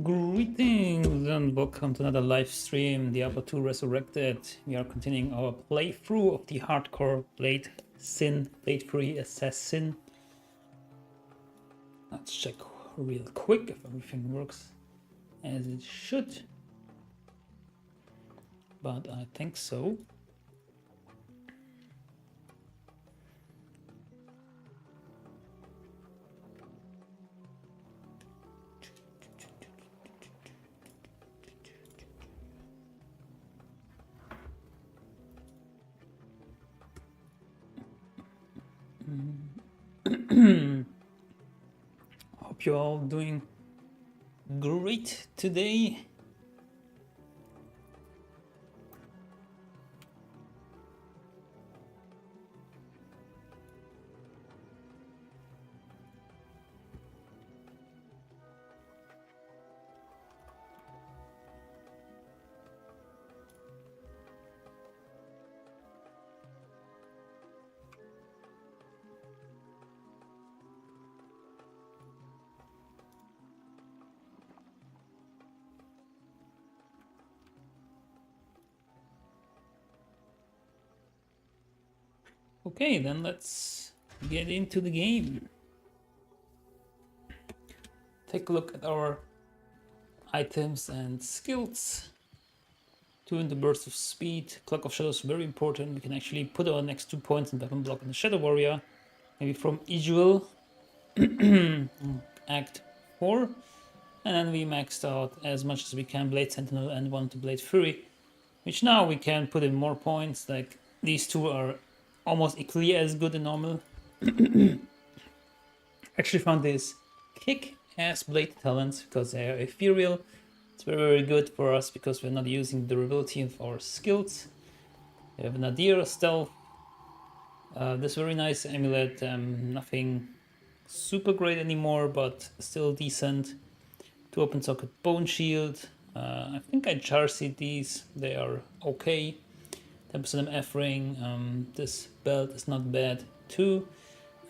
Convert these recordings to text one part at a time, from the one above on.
Greetings and welcome to another live stream, Diablo 2 Resurrected. We are continuing our playthrough of the hardcore Blade Free Assassin. Let's check real quick if everything works as it should. But I think so. Hope you're all doing great today. Okay, then let's get into the game. Take a look at our items and skills. 2 in the burst of speed. Clock of Shadows, very important. We can actually put our next 2 points in weapon block on the Shadow Warrior. Maybe from Ijul Act 4. And then we maxed out as much as we can Blade Sentinel and one to Blade Fury. Which now we can put in more points. Like these two are almost equally as good in normal. Actually found this kick-ass blade talents because they are ethereal. It's very, very good for us because we're not using the durability of our skills. We have Nadir Stealth. This very nice amulet, nothing super great anymore, but still decent. 2 open socket bone shield. I think I charsied these, they are okay. 10% MF ring, this belt is not bad too.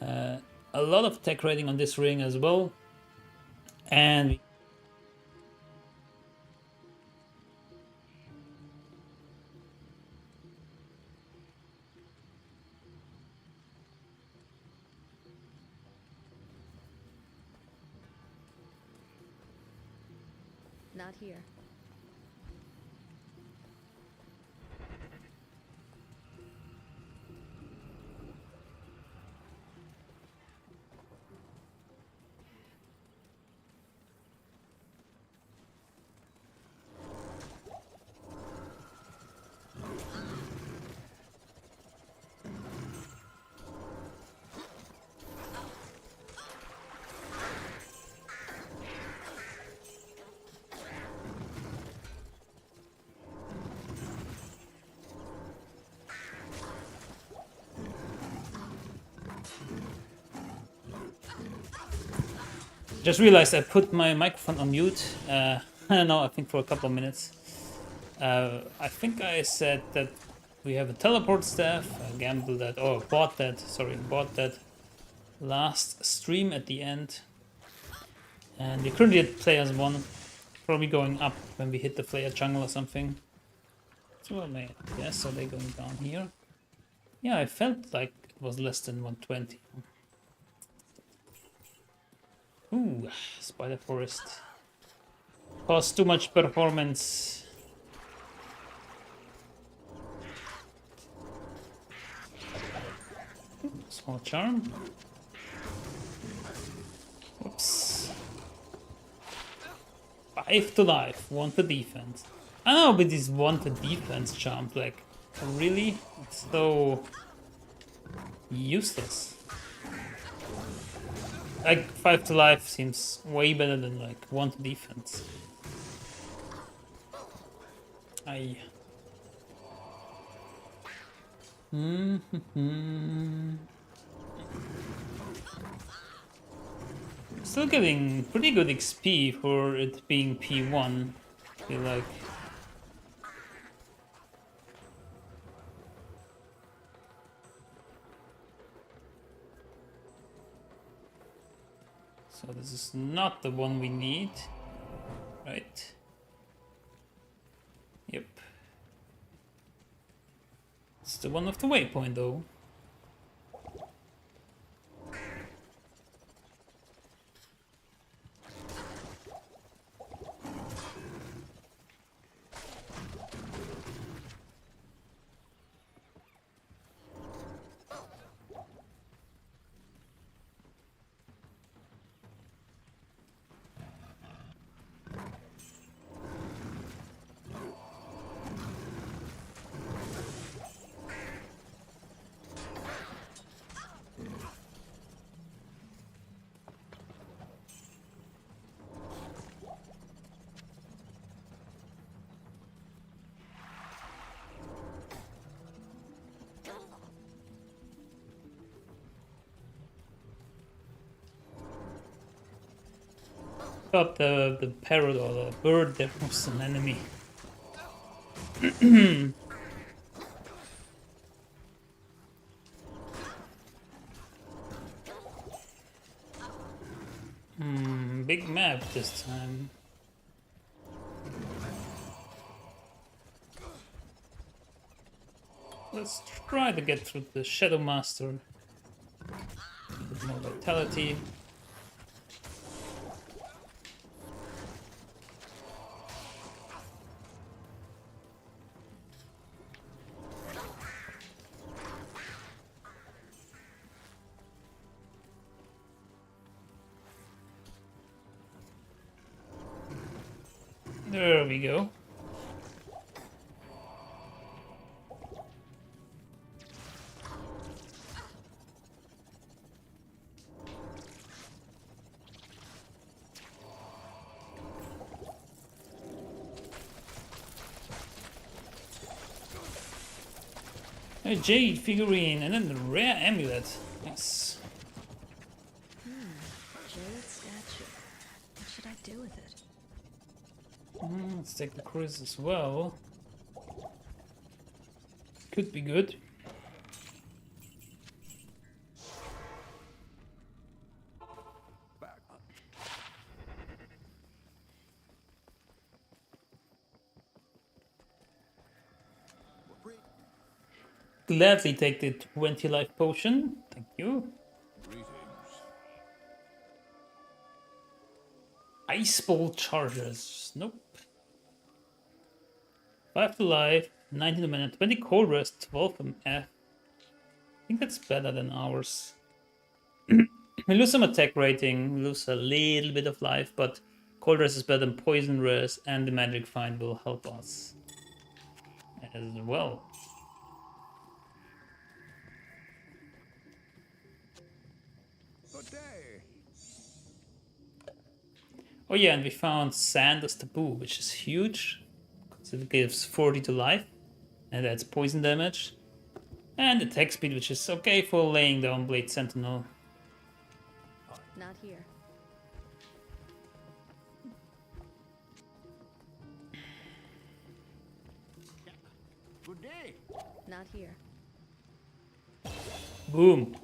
A lot of tech rating on this ring as well. And not here. just realized I put my microphone on mute. I don't know, I think for a couple of minutes. I think I said that we have a teleport staff. I gambled that, bought that last stream at the end. And we currently at players 1, probably going up when we hit the player jungle or something. So I may guess, are they going down here? Yeah, I felt like it was less than 120. Ooh, Spider Forest. Cost too much performance. Small charm. Oops. 5 to life, 1 to defense. I know, but this 1 to defense charm, like, really? It's so useless. Like 5 to life seems way better than like 1 to defense. Still getting pretty good XP for it being P1. I feel like. So this is not the one we need. Right. Yep. It's the one of the waypoint though. Thought the parrot or the bird there was an enemy. Big map this time. Let's try to get through the Shadow Master. With more vitality. There we go. A jade figurine and then the rare amulet. Yes. Jade statue. What should I do with it? Let's take the cruise as well. Could be good. Gladly take the 20 life potion. Thank you. Ice ball charges. Nope. 5 to life, 19 to mana, 20 cold rest, 12 from F. I think that's better than ours. We lose some attack rating, we lose a little bit of life, but cold rest is better than poison rest, and the magic find will help us as well. Oh yeah, and we found Sand as taboo, which is huge, because it gives 40 to life, and that's poison damage. And attack speed, which is okay for laying down Blade Sentinel. Not here. Good day. Not here. Boom.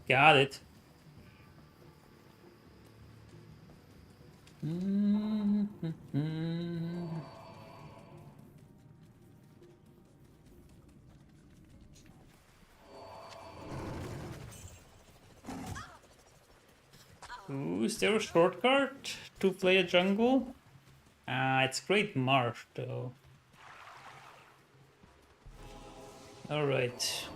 Got it. Ooh, is there a shortcut to play a jungle? It's Great Marsh though. Alright.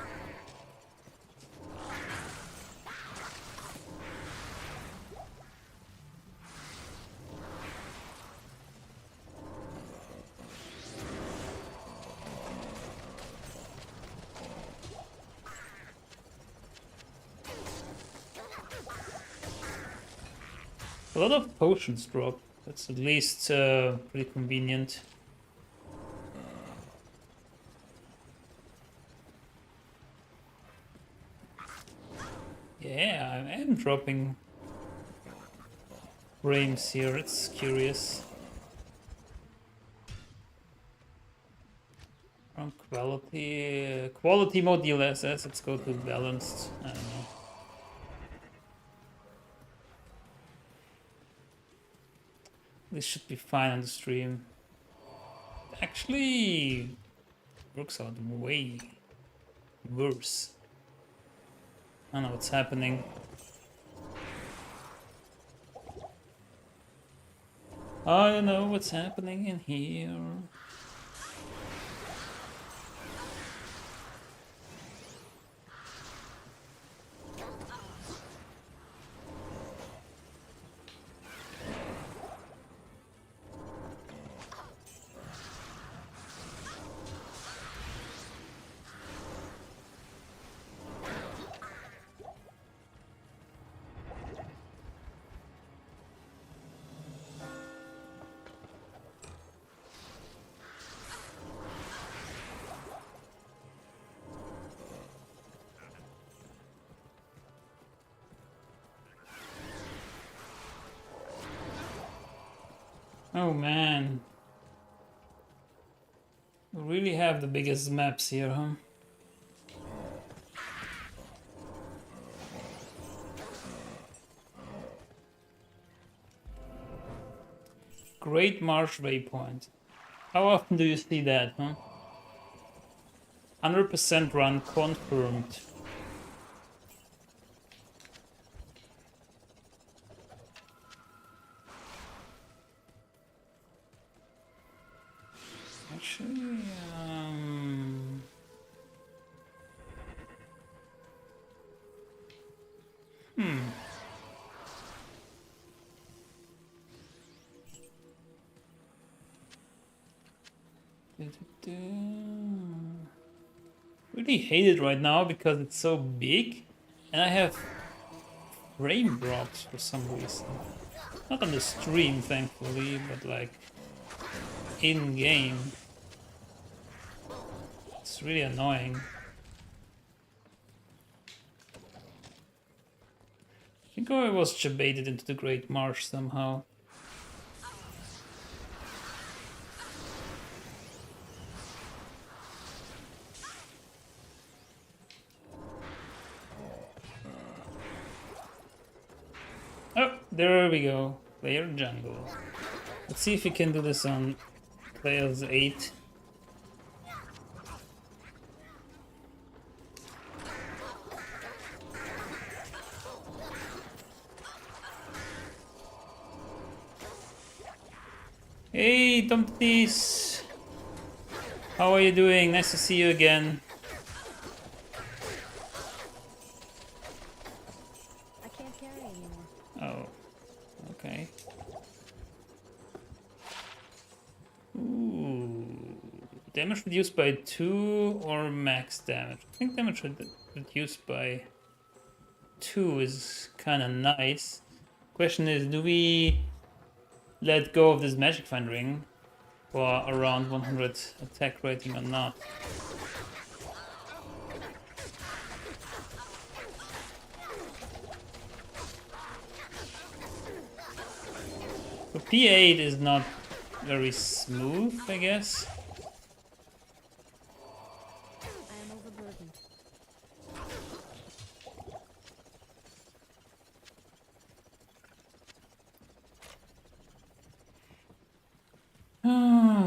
A lot of potions drop. That's at least pretty convenient. Yeah, I am dropping frames here. It's curious. From quality mode DLSS. Let's go to balanced. I don't know. This should be fine on the stream. Actually, works out way worse. I don't know what's happening. I don't know what's happening in here. Oh man. We really have the biggest maps here, huh? Great Marsh Waypoint. How often do you see that, huh? 100% run confirmed. Actually, really hate it right now because it's so big and I have frame drops for some reason. Not on the stream, thankfully, but like in game. It's really annoying. I think I was jebaited into the Great Marsh somehow. Oh, there we go. Player jungle. Let's see if we can do this on players 8. Hey, Dumpties! How are you doing? Nice to see you again. I can't carry anymore. Oh, okay. Ooh. Damage reduced by 2 or max damage? I think damage reduced by 2 is kind of nice. Question is, do we let go of this Magic Find Ring for around 100 attack rating or not? So P8 is not very smooth, I guess. I am overburdened.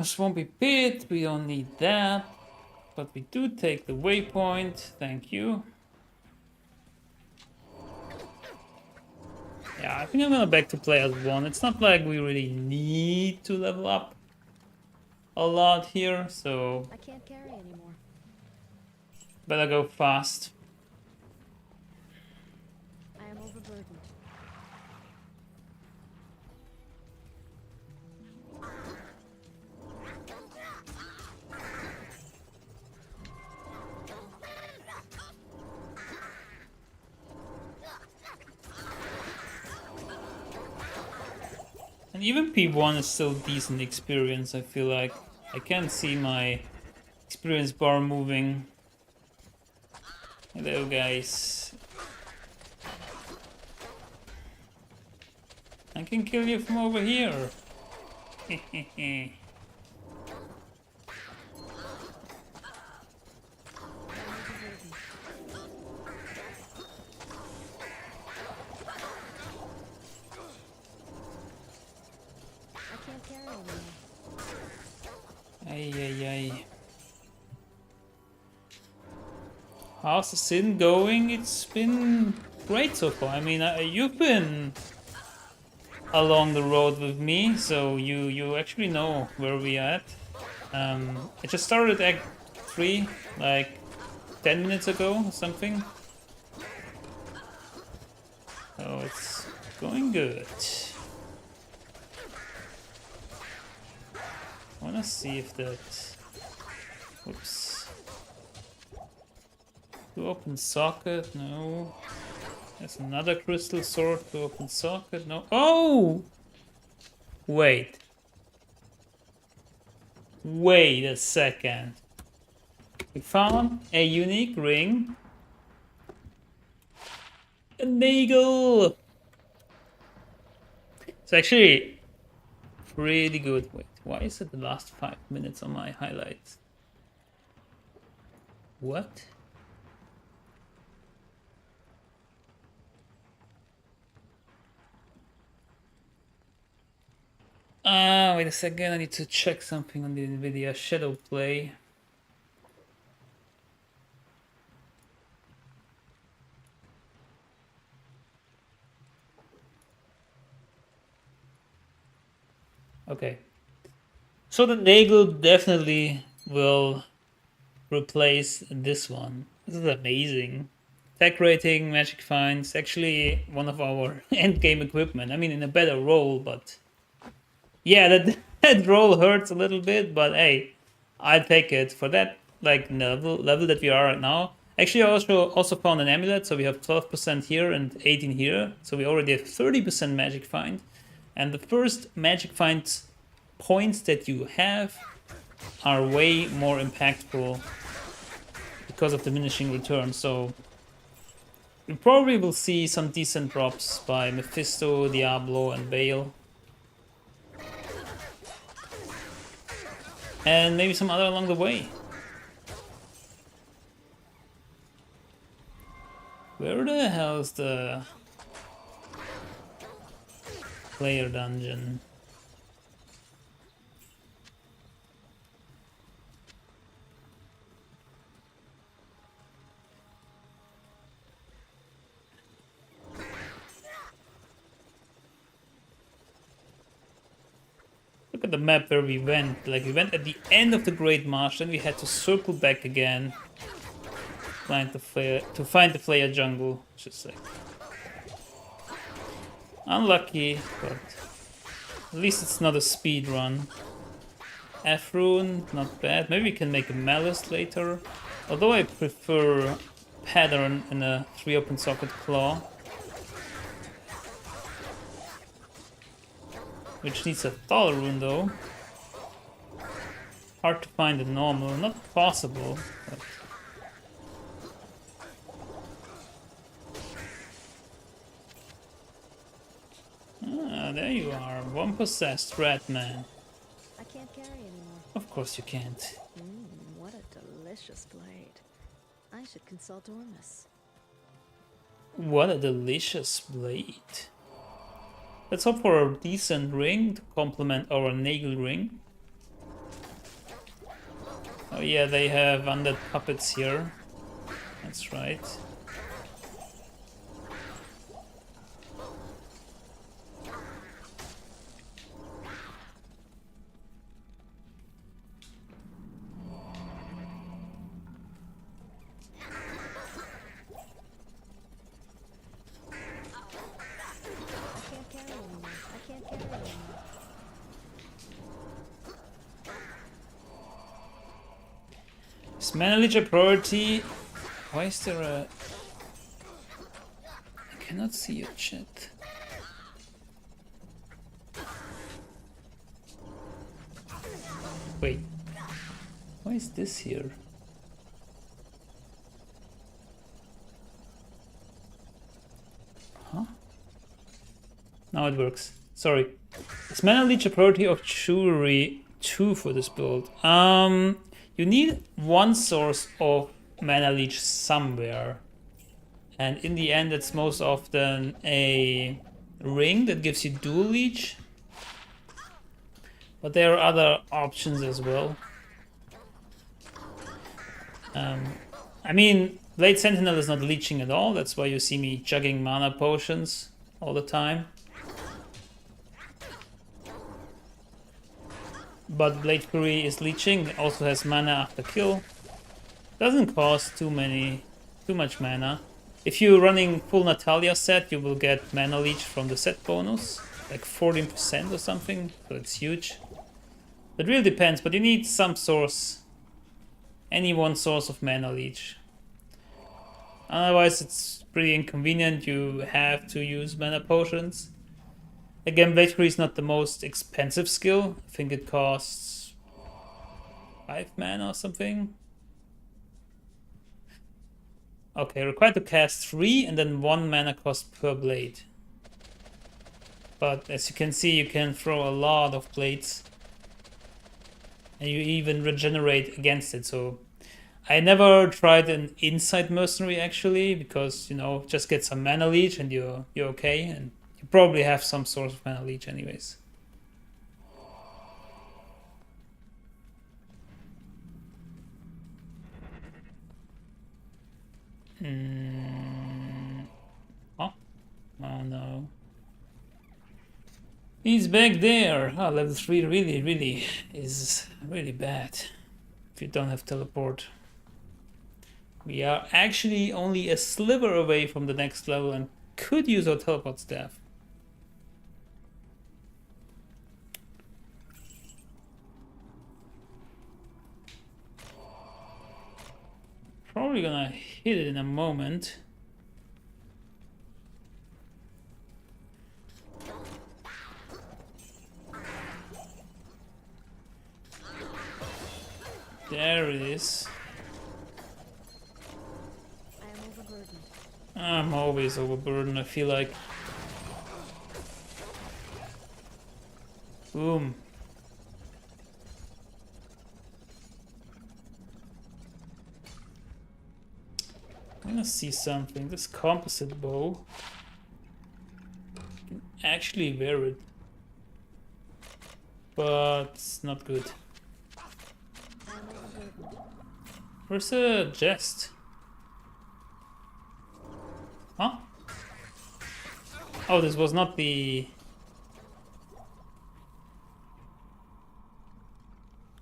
Swampy Pit, we don't need that. But we do take the waypoint, thank you. Yeah, I think I'm gonna back to play as 1. It's not like we really need to level up a lot here, so I can't carry anymore. better go fast. I am overburdened. And even P1 is still decent experience, I feel like. I can't see my experience bar moving. Hello guys. I can kill you from over here. I Ay, ay, ay. How's the sin going? It's been great so far. I mean, you've been along the road with me, so you actually know where we at. I just started Act 3 like 10 minutes ago or something. So it's going good. I wanna see if that... Whoops. To open socket, no. There's another crystal sword to open socket, no. Oh! Wait. Wait a second. We found a unique ring. A nagel! It's actually pretty good. Wait, why is it the last 5 minutes on my highlights? What? Wait a second, I need to check something on the NVIDIA Shadow Play. Okay. So the Nagel definitely will replace this one. This is amazing. Tech rating, magic finds, actually one of our endgame equipment. I mean, in a better role, but yeah, that roll hurts a little bit, but hey, I'd take it for that like level that we are right now. Actually, I also found an amulet, so we have 12% here and 18 here, so we already have 30% magic find, and the first magic find points that you have are way more impactful because of diminishing returns. So we probably will see some decent drops by Mephisto, Diablo, and Bale. And maybe some other along the way. Where the hell is the player dungeon? Look at the map where we went. Like, we went at the end of the Great March, then we had to circle back again to find the Flare jungle. Just like unlucky, but at least it's not a speed run. F-Rune, not bad. Maybe we can make a Malice later. Although I prefer Pattern and a 3 open socket claw. Which needs a Thal rune though. Hard to find a normal, not possible. But... Ah, there you are, one possessed rat man. I can't carry anymore. Of course you can't. What a delicious blade. I should consult Ormus. What a delicious blade. Let's hope for a decent ring to complement our Nagel ring. Oh yeah, they have undead puppets here. That's right. Is Mana Leech a priority? Why is there a... I cannot see your chat. Wait. Why is this here? Huh? Now it works. Sorry. Is Mana Leech a priority of Jewelry 2 for this build? You need one source of Mana Leech somewhere. And in the end, it's most often a ring that gives you dual leech. But there are other options as well. I mean, Blade Sentinel is not leeching at all. That's why you see me chugging mana potions all the time. But Blade Fury is leeching, also has mana after kill. Doesn't cost too much mana. If you're running full Natalia set, you will get mana leech from the set bonus, like 14% or something, so it's huge. It really depends, but you need some source, any one source of mana leech. Otherwise, it's pretty inconvenient. You have to use mana potions. Again, Blade Fury is not the most expensive skill. I think it costs 5 mana or something. Okay, required to cast 3 and then 1 mana cost per blade. But as you can see, you can throw a lot of blades. And you even regenerate against it. So I never tried an inside mercenary actually, because you know, just get some mana leech and you're okay, and you probably have some source of mana leech anyways. Oh no. He's back there. Oh, level 3 really is really bad if you don't have teleport. We are actually only a sliver away from the next level and could use our teleport staff. Probably gonna hit it in a moment. There it is. I am overburdened. I'm always overburdened, I feel like. Boom. I wanna see something. This composite bow. I can actually wear it. But it's not good. I am overburdened. Where's the chest? Huh? Oh, this was not the...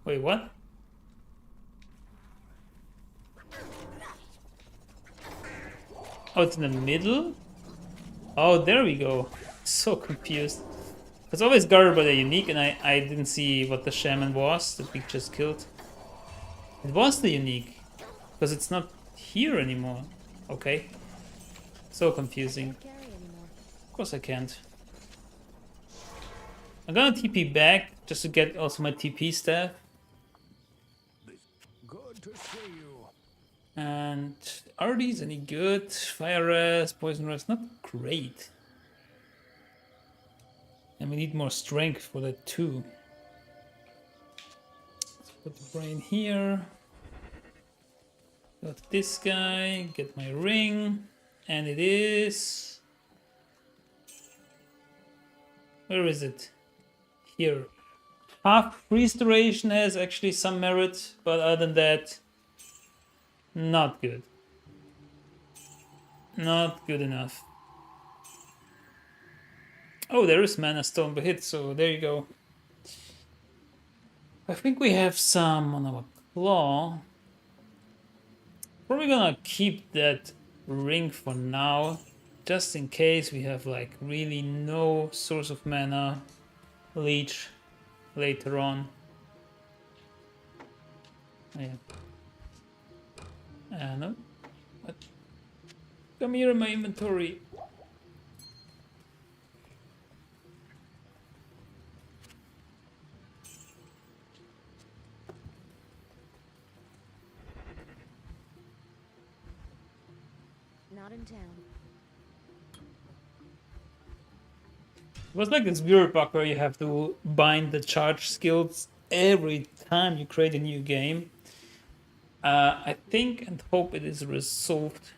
Wait, what? Oh, it's in the middle? Oh, there we go. So confused. It's always guarded by the unique, and I didn't see what the shaman was that we just killed. It was the unique, because it's not here anymore. Okay. So confusing. Carry anymore. Of course I can't. I'm gonna TP back just to get also my TP staff. Good to see you. And are these any good? Fire rest, poison rest, not great. And we need more strength for that too. Let's put the brain here. Got this guy, get my ring, and it is... Where is it? Here. Half restoration has actually some merit, but other than that, not good. Not good enough. Oh, there is mana stone per hit, so there you go. I think we have some on our claw. Probably gonna keep that ring for now, just in case we have like really no source of mana leech later on. Oh, yeah. No. What? Come here in my inventory. Not in town. It was like this weird bug where you have to bind the charge skills every time you create a new game. I think and hope it is resolved.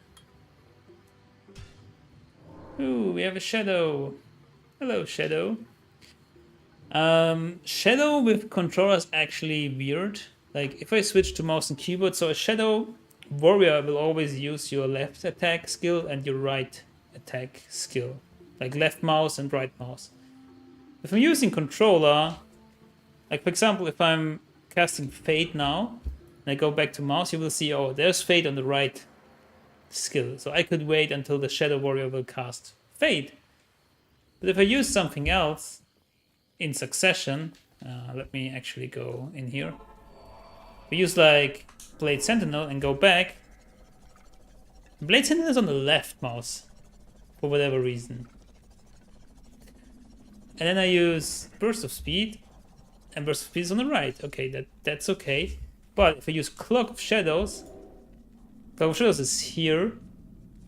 Ooh, we have a shadow. Hello, shadow. Shadow with controller is actually weird. Like if I switch to mouse and keyboard, so a shadow warrior will always use your left attack skill and your right attack skill, like left mouse and right mouse. If I'm using controller, like for example, if I'm casting Fate now, and I go back to mouse, you will see, oh, there's Fate on the right skill. So I could wait until the Shadow Warrior will cast Fate. But if I use something else in succession, let me actually go in here. We use like Blade Sentinel and go back. Blade Sentinel is on the left mouse for whatever reason. And then I use Burst of Speed, and Burst of Speed is on the right. Okay, that's okay. But if I use Cloak of Shadows is here,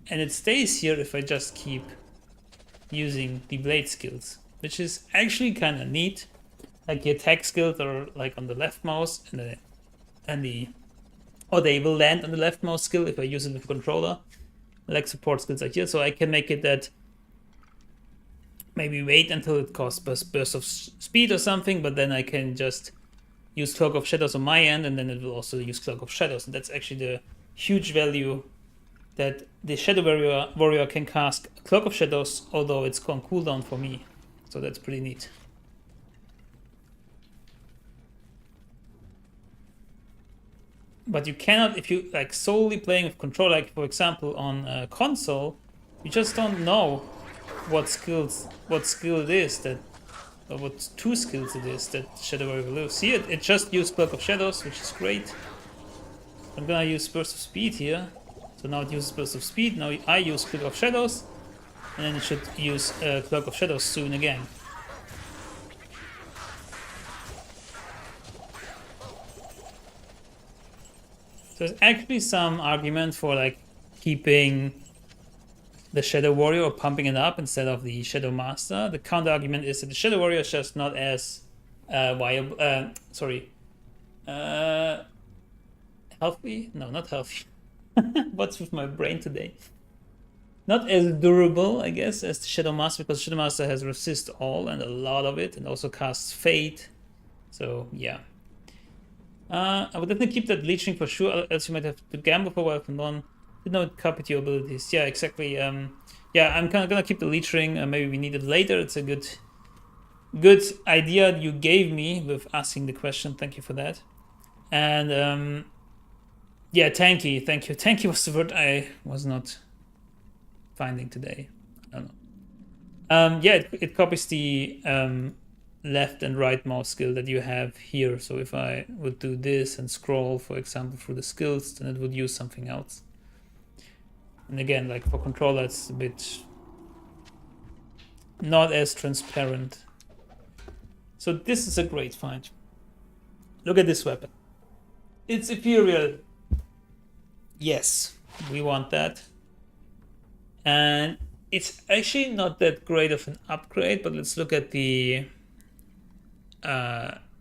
and it stays here if I just keep using the blade skills, which is actually kind of neat. Like the attack skills are like on the left mouse, or they will land on the left mouse skill if I use it with a controller. Like support skills are here, so I can make it that maybe wait until it costs burst of speed or something, but then I can just use Cloak of Shadows on my end, and then it will also use Cloak of Shadows, and that's actually the huge value that the Shadow Warrior can cast Cloak of Shadows, although it's on cooldown for me, so that's pretty neat. But you cannot, if you like solely playing with control, like for example on a console, you just don't know what skill it is that, or what two skills it is that Shadow Warrior will lose. See, it just used Cloak of Shadows, which is great. I'm gonna use Burst of Speed here. So now it uses Burst of Speed, now I use Cloak of Shadows, and then it should use Cloak of Shadows soon again. So there's actually some argument for like keeping the Shadow Warrior or pumping it up instead of the Shadow Master. The counter argument is that the Shadow Warrior is just not as viable. Healthy? No, not healthy. What's with my brain today? Not as durable, I guess, as the Shadow Master, because Shadow Master has resist all and a lot of it, and also casts Fate. So yeah. I would definitely keep that leeching for sure, else you might have to gamble for a while from on. Did not copy to your abilities. Yeah, exactly. Yeah, I'm kind of gonna keep the leech ring. Maybe we need it later. It's a good idea you gave me with asking the question. Thank you for that. And yeah, tanky. Thank you. Tanky was the word I was not finding today. I don't know. Yeah, it copies the left and right mouse skill that you have here. So if I would do this and scroll, for example, through the skills, then it would use something else. And again, like for controller, it's a bit not as transparent. So this is a great find. Look at this weapon. It's ethereal. Yes, we want that. And it's actually not that great of an upgrade, but let's look at the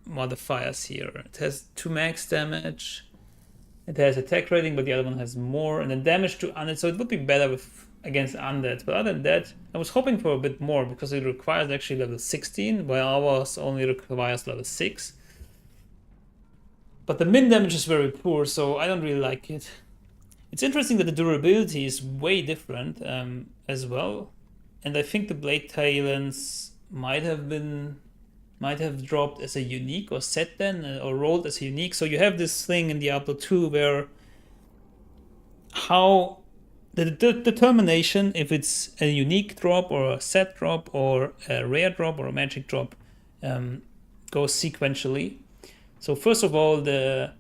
modifiers here. It has 2 max damage. It has attack rating, but the other one has more, and then damage to undead. So it would be better with against undead. But other than that, I was hoping for a bit more because it requires actually level 16, while ours only requires level 6. But the min damage is very poor, so I don't really like it. It's interesting that the durability is way different as well, and I think the blade talons might have dropped as a unique or set then, or rolled as a unique. So you have this thing in Diablo 2 where how the determination if it's a unique drop or a set drop or a rare drop or a magic drop goes sequentially. So first of all, the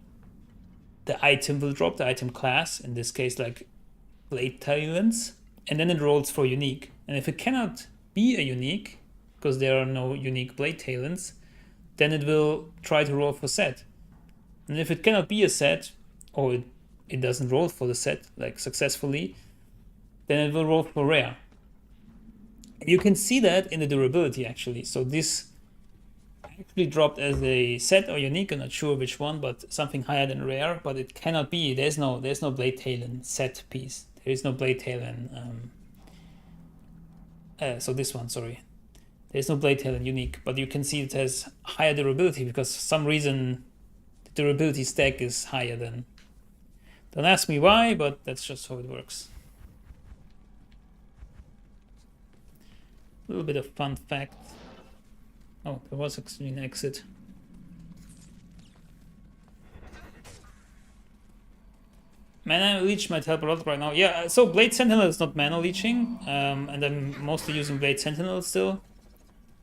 item will drop, the item class, in this case like blade talons, and then it rolls for unique. And if it cannot be a unique, because there are no unique blade talons, then it will try to roll for set. And if it cannot be a set, or it doesn't roll for the set like successfully, then it will roll for rare. You can see that in the durability actually. So this actually dropped as a set or unique, I'm not sure which one, but something higher than rare, but it cannot be. There's no blade talon set piece. There is no blade talon. So this one, sorry. There's no blade talon unique, but you can see it has higher durability because for some reason the durability stack is higher than Don't ask me why, but that's just how it works. A little bit of fun fact. Oh, there was actually an exit. Mana leech might help a lot right now. Yeah, so Blade Sentinel is not mana leeching, and I'm mostly using Blade Sentinel still.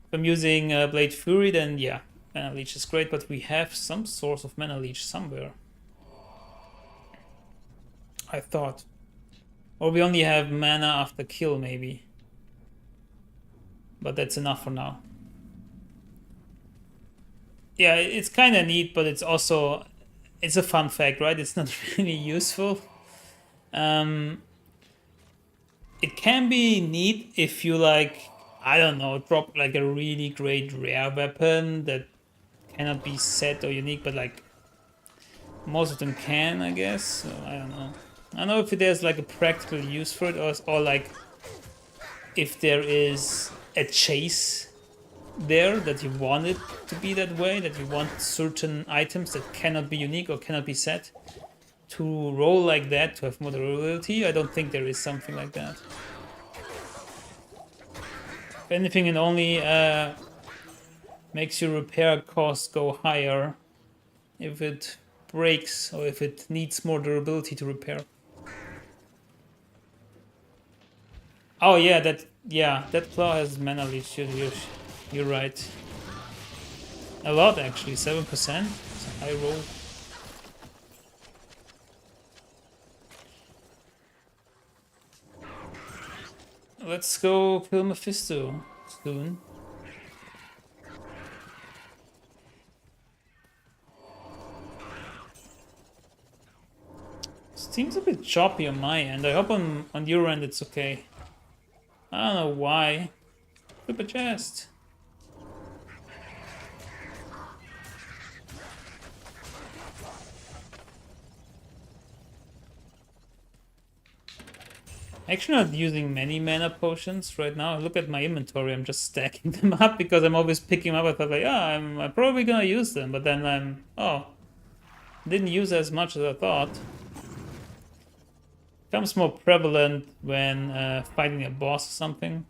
If I'm using Blade Fury, then yeah, mana leech is great, but we have some source of mana leech somewhere. I thought. Or we only have mana after kill, maybe. But that's enough for now. Yeah, it's kind of neat, but it's also... It's a fun fact, right? It's not really useful. It can be neat if you, like, I don't know, drop like a really great rare weapon that cannot be set or unique, but like most of them can, I guess. So I don't know. I don't know if there's like a practical use for it, or like if there is a chase there that you want it to be that way, that you want certain items that cannot be unique or cannot be set to roll like that to have more durability. I don't think there is something like that. If anything, it only makes your repair costs go higher if it breaks or if it needs more durability to repair. Oh yeah, that claw has mana leech. You're right. A lot actually, 7%. It's a high roll. Let's go kill Mephisto soon. Seems a bit choppy on my end. I hope on your end it's okay. I don't know why. Flip a chest. Actually not using many mana potions right now. Look at my inventory, I'm just stacking them up because I'm always picking them up. I thought like, yeah, I'm probably gonna use them, but then didn't use as much as I thought. Becomes more prevalent when fighting a boss or something.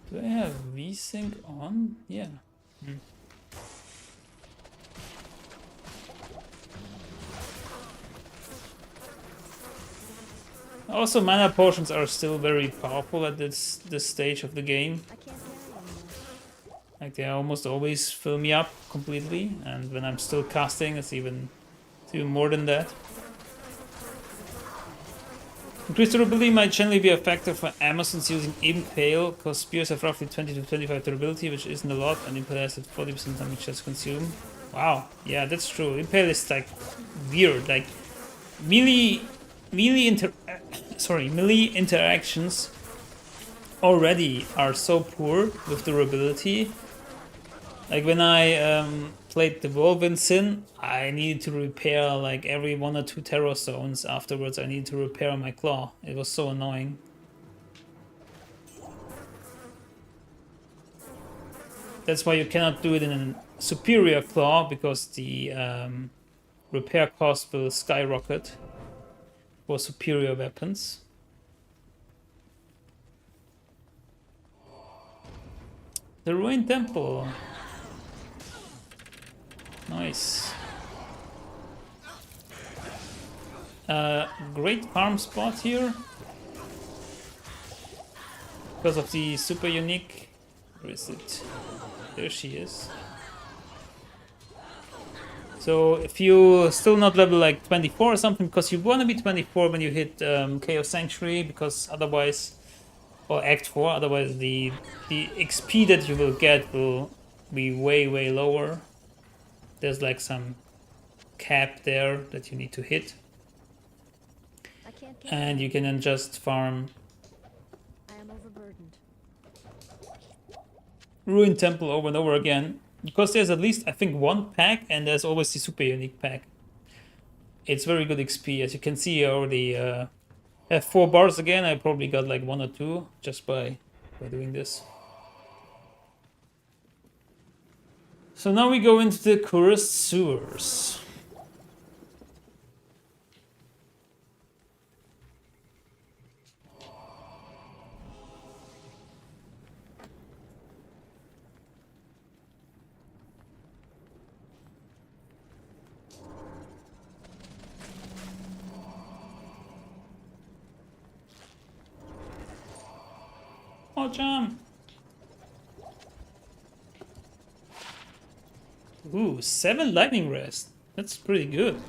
Do I have VSync on? Yeah. Also, mana potions are still very powerful at this stage of the game. I can't carry anymore. Like they almost always fill me up completely, and when I'm still casting, it's even more than that. Increased durability might generally be a factor for Amazons using Impale, because spears have roughly 20 to 25 durability, which isn't a lot, and Impale has 40% damage just consumed. Wow, yeah, that's true. Impale is like weird, like melee interactions already are so poor with durability. Like when I played the Whirlwind Sin, I needed to repair like every 1 or 2 terror zones afterwards. I needed to repair my claw. It was so annoying. That's why you cannot do it in a superior claw, because the repair cost will skyrocket for superior weapons. The Ruined Temple. Nice. Great farm spot here. Because of the super unique. Where is it? There she is. So if you still not level like 24 or something, because you want to be 24 when you hit Chaos Sanctuary, because otherwise, or Act 4, otherwise the XP that you will get will be way lower. There's like some cap there that you need to hit. I can't carry. And you can then just farm Ruined Temple over and over again, because there's at least, I think, one pack, and there's always the super unique pack. It's very good XP. As you can see, I already have 4 bars again. I probably got like 1 or 2 just by doing this. So now we go into the Cursed Sewers. Oh, jump! Ooh, 7 lightning rest. That's pretty good.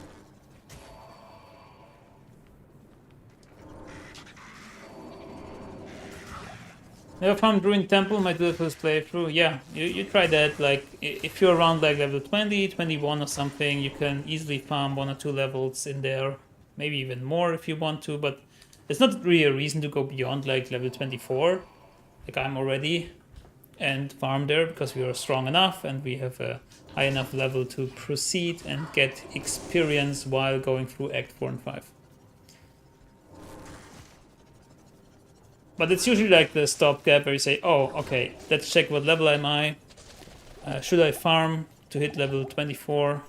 Never found Ruined Temple, might do the first playthrough. Yeah, you try that. Like, if you're around like level 20, 21 or something, you can easily farm 1 or 2 levels in there. Maybe even more if you want to, but there's not really a reason to go beyond like level 24. Like I'm already, and farm there because we are strong enough and we have a high enough level to proceed and get experience while going through Act 4 and 5. But it's usually like the stopgap where you say, oh, okay, let's check what level am I. Should I farm to hit level 24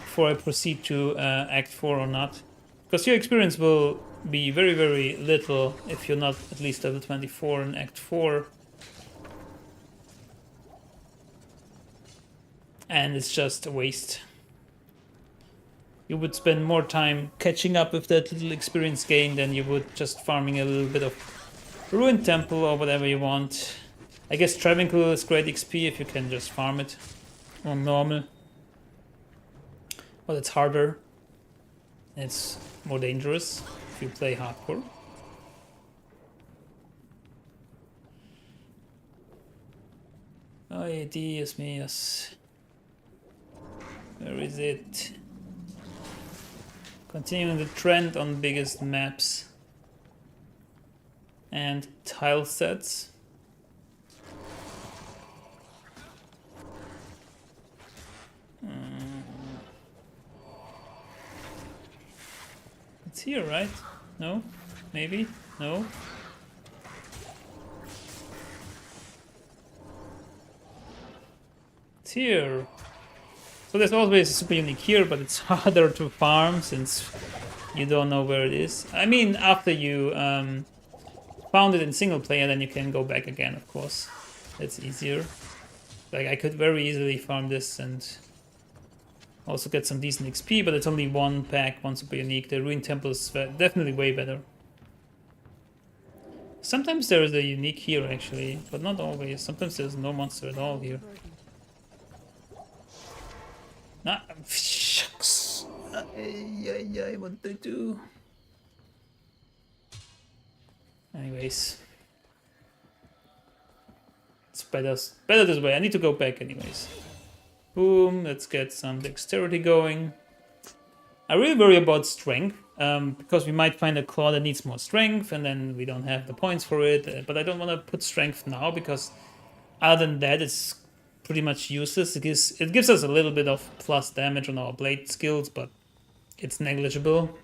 before I proceed to Act 4 or not? Because your experience will be very, very little if you're not at least level 24 in Act 4. And it's just a waste. You would spend more time catching up with that little experience gain than you would just farming a little bit of Ruined Temple or whatever you want. I guess Travincle is great XP if you can just farm it on normal. But it's harder. It's more dangerous if you play hardcore. Ay, Dios míos. Where is it? Continuing the trend on biggest maps and tile sets. It's here, right? No? Maybe? No? It's here. So there's always a super unique here, but it's harder to farm since you don't know where it is. I mean, after you found it in single player, then you can go back again, of course. It's easier. Like, I could very easily farm this and also get some decent XP, but it's only 1 pack, 1 super unique. The Ruined Temple is definitely way better. Sometimes there is a unique here, actually, but not always. Sometimes there's no monster at all here. Ah, shucks. What did I do? Anyways. It's better this way. I need to go back anyways. Boom, let's get some dexterity going. I really worry about strength, because we might find a claw that needs more strength, and then we don't have the points for it. But I don't want to put strength now, because other than that, it's pretty much useless. It gives us a little bit of plus damage on our blade skills, but it's negligible.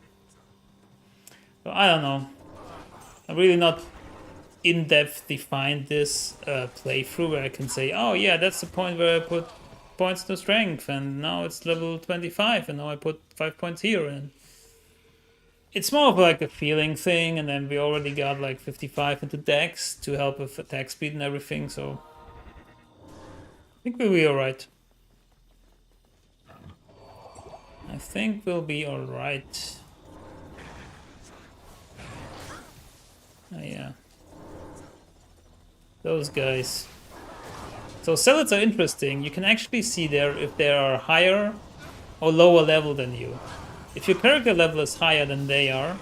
So I don't know. I'm really not in-depth defined this playthrough where I can say, oh yeah, that's the point where I put points to strength, and now it's level 25, and now I put 5 points here, and it's more of like a feeling thing. And then we already got like 55 into dex to help with attack speed and everything, so I think we'll be alright. I think we'll be alright. Oh yeah. Those guys. So zealots are interesting. You can actually see there if they are higher or lower level than you. If your character level is higher than they are,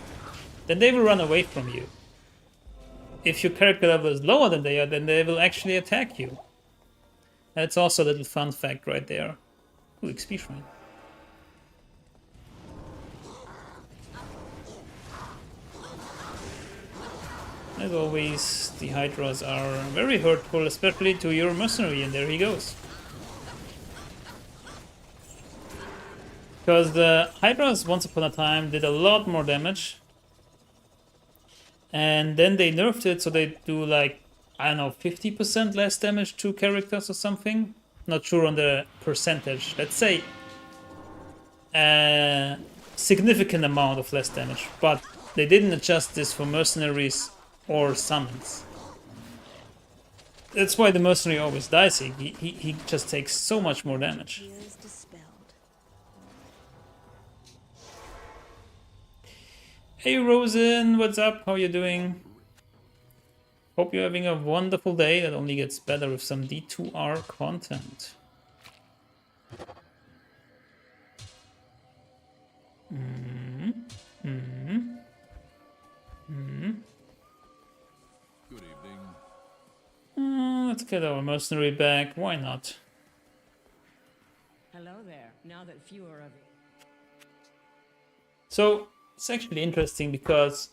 then they will run away from you. If your character level is lower than they are, then they will actually attack you. That's also a little fun fact right there. Ooh, XP shrine. As always, the Hydras are very hurtful, especially to your mercenary, and there he goes. Because the Hydras, once upon a time, did a lot more damage. And then they nerfed it, so they do like, I don't know, 50% less damage to characters or something. Not sure on the percentage. Let's say a significant amount of less damage. But they didn't adjust this for mercenaries or summons. That's why the mercenary always dies. He just takes so much more damage. Fears dispelled. Hey Rosen, what's up? How you doing? Hope you're having a wonderful day that only gets better with some D2R content. Good evening. Let's get our mercenary back. Why not? Hello there, now that fewer of you. So it's actually interesting because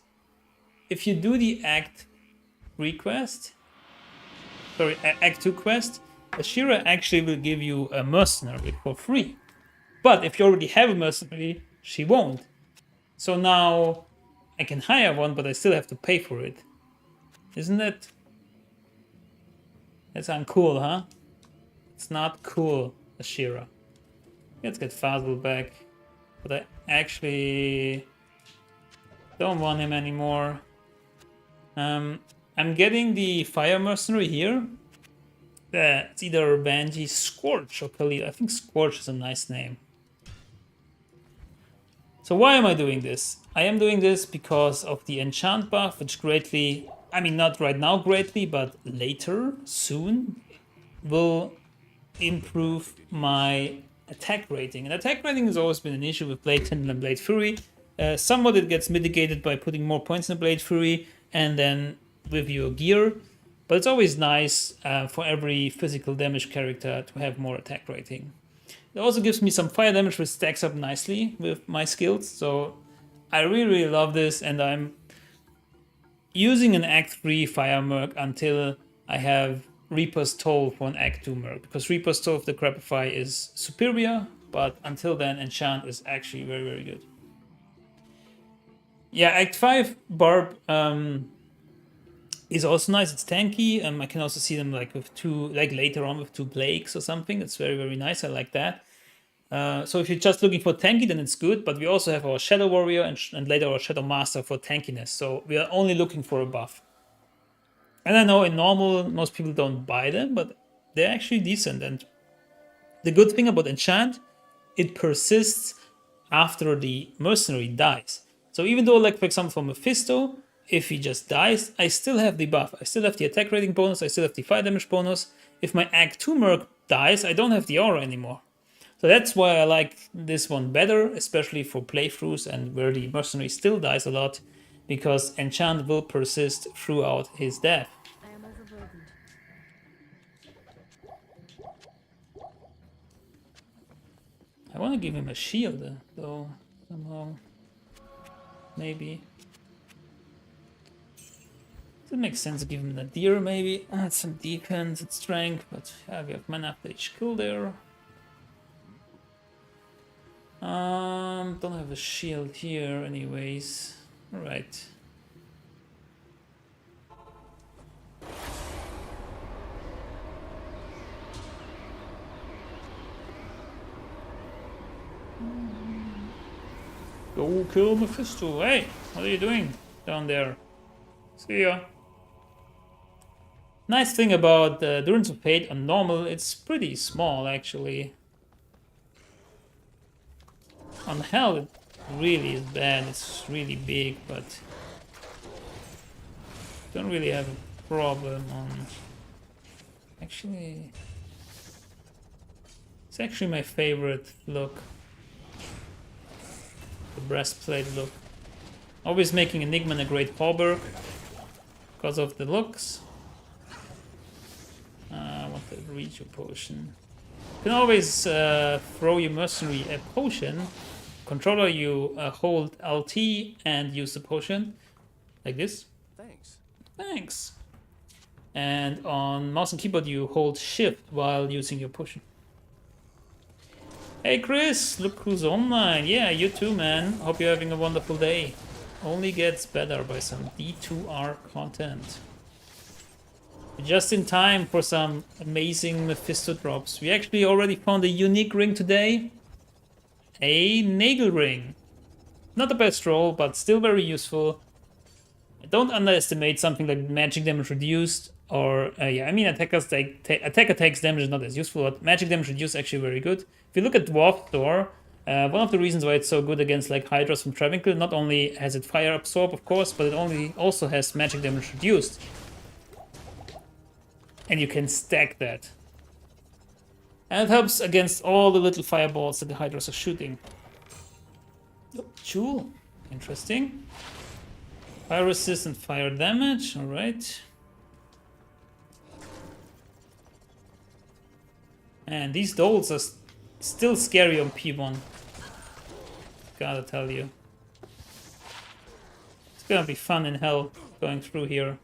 if you do the Act 3 quest, sorry, Act 2 quest, Ashira actually will give you a mercenary for free. But if you already have a mercenary, she won't. So now I can hire one, but I still have to pay for it. Isn't it? That's uncool, huh? It's not cool, Ashira. Let's get Fazl back. But I actually don't want him anymore. I'm getting the Fire Mercenary here. It's either Banji, Scorch, or Khalil. I think Scorch is a nice name. So why am I doing this? I am doing this because of the enchant buff, which greatly, I mean not right now greatly, but later, soon, will improve my attack rating. And attack rating has always been an issue with Blade Tendon and Blade Fury. Somewhat it gets mitigated by putting more points in the Blade Fury and then with your gear. But it's always nice for every physical damage character to have more attack rating. It also gives me some fire damage which stacks up nicely with my skills. So I really love this, and I'm using an Act 3 Fire Merc until I have Reaper's Toll for an Act 2 Merc. Because Reaper's Toll of the Crapify is superior, but until then Enchant is actually very good. Yeah, Act 5 Barb is also nice. It's tanky. I can also see them like with two, like later on with 2 Blakes or something. It's very nice. I like that. So if you're just looking for tanky, then it's good. But we also have our Shadow Warrior and later our Shadow Master for tankiness. So we are only looking for a buff. And I know in normal, most people don't buy them, but they're actually decent. And the good thing about Enchant, it persists after the mercenary dies. So even though, like for example, for Mephisto, if he just dies, I still have the buff. I still have the attack rating bonus, I still have the fire damage bonus. If my Act 2 Merc dies, I don't have the aura anymore. So that's why I like this one better, especially for playthroughs and where the mercenary still dies a lot, because Enchant will persist throughout his death. I am overburdened. I want to give him a shield, though, somehow. Maybe. It makes sense to give him a deer, maybe. Add some defense and strength, but yeah, we have mana after each kill there. Don't have a shield here, anyways. Alright. Go kill Mephisto. Hey, what are you doing down there? See ya. Nice thing about the Endurance of Fate on normal, it's pretty small actually. On Hell it really is bad, it's really big, but don't really have a problem on... Actually, it's actually my favorite look. The breastplate look. Always making Enigma a great hauberk because of the looks. I want the Reju potion. You can always throw your mercenary a potion. Controller, you hold LT and use the potion like this. Thanks. Thanks. And on mouse and keyboard, you hold shift while using your potion. Hey Chris, look who's online. Yeah, you too, man. Hope you're having a wonderful day. Only gets better by some D2R content. Just in time for some amazing Mephisto drops. We actually already found a unique ring today. A Nagel ring. Not the best roll, but still very useful. Don't underestimate something like magic damage reduced, or yeah, I mean attacker takes damage is not as useful, but magic damage reduced is actually very good. If you look at Dwarf Door, one of the reasons why it's so good against like Hydras from Travinkel, not only has it fire absorb, of course, but it also has magic damage reduced, and you can stack that. And it helps against all the little fireballs that the Hydras are shooting. Oh, Jewel, interesting. Fire resist and fire damage, alright. And these dolls are still scary on P1. Gotta tell you. It's gonna be fun in hell going through here.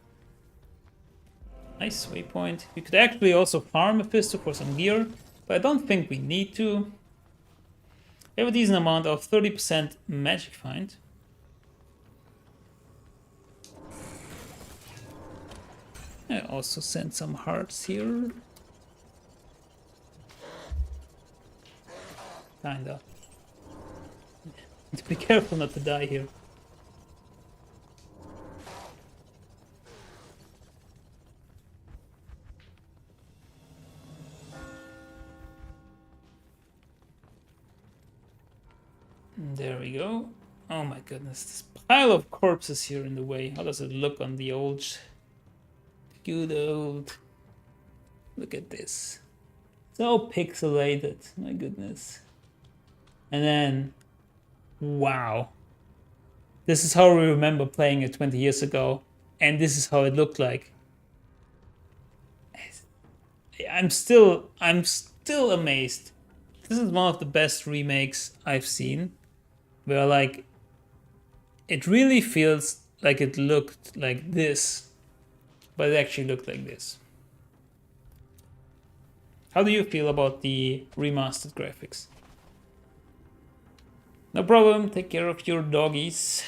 Nice waypoint. We could actually also farm Mephisto for some gear, but I don't think we need to. We have a decent amount of 30% magic find. I also sent some hearts here. Kinda. Need to be careful not to die here. There we go. Oh my goodness, this pile of corpses here in the way. How does it look on the old... Good old... Look at this. So pixelated, my goodness. And then... Wow. This is how we remember playing it 20 years ago. And this is how it looked like. I'm still amazed. This is one of the best remakes I've seen. Where like... It really feels like it looked like this. But it actually looked like this. How do you feel about the remastered graphics? No problem, take care of your doggies.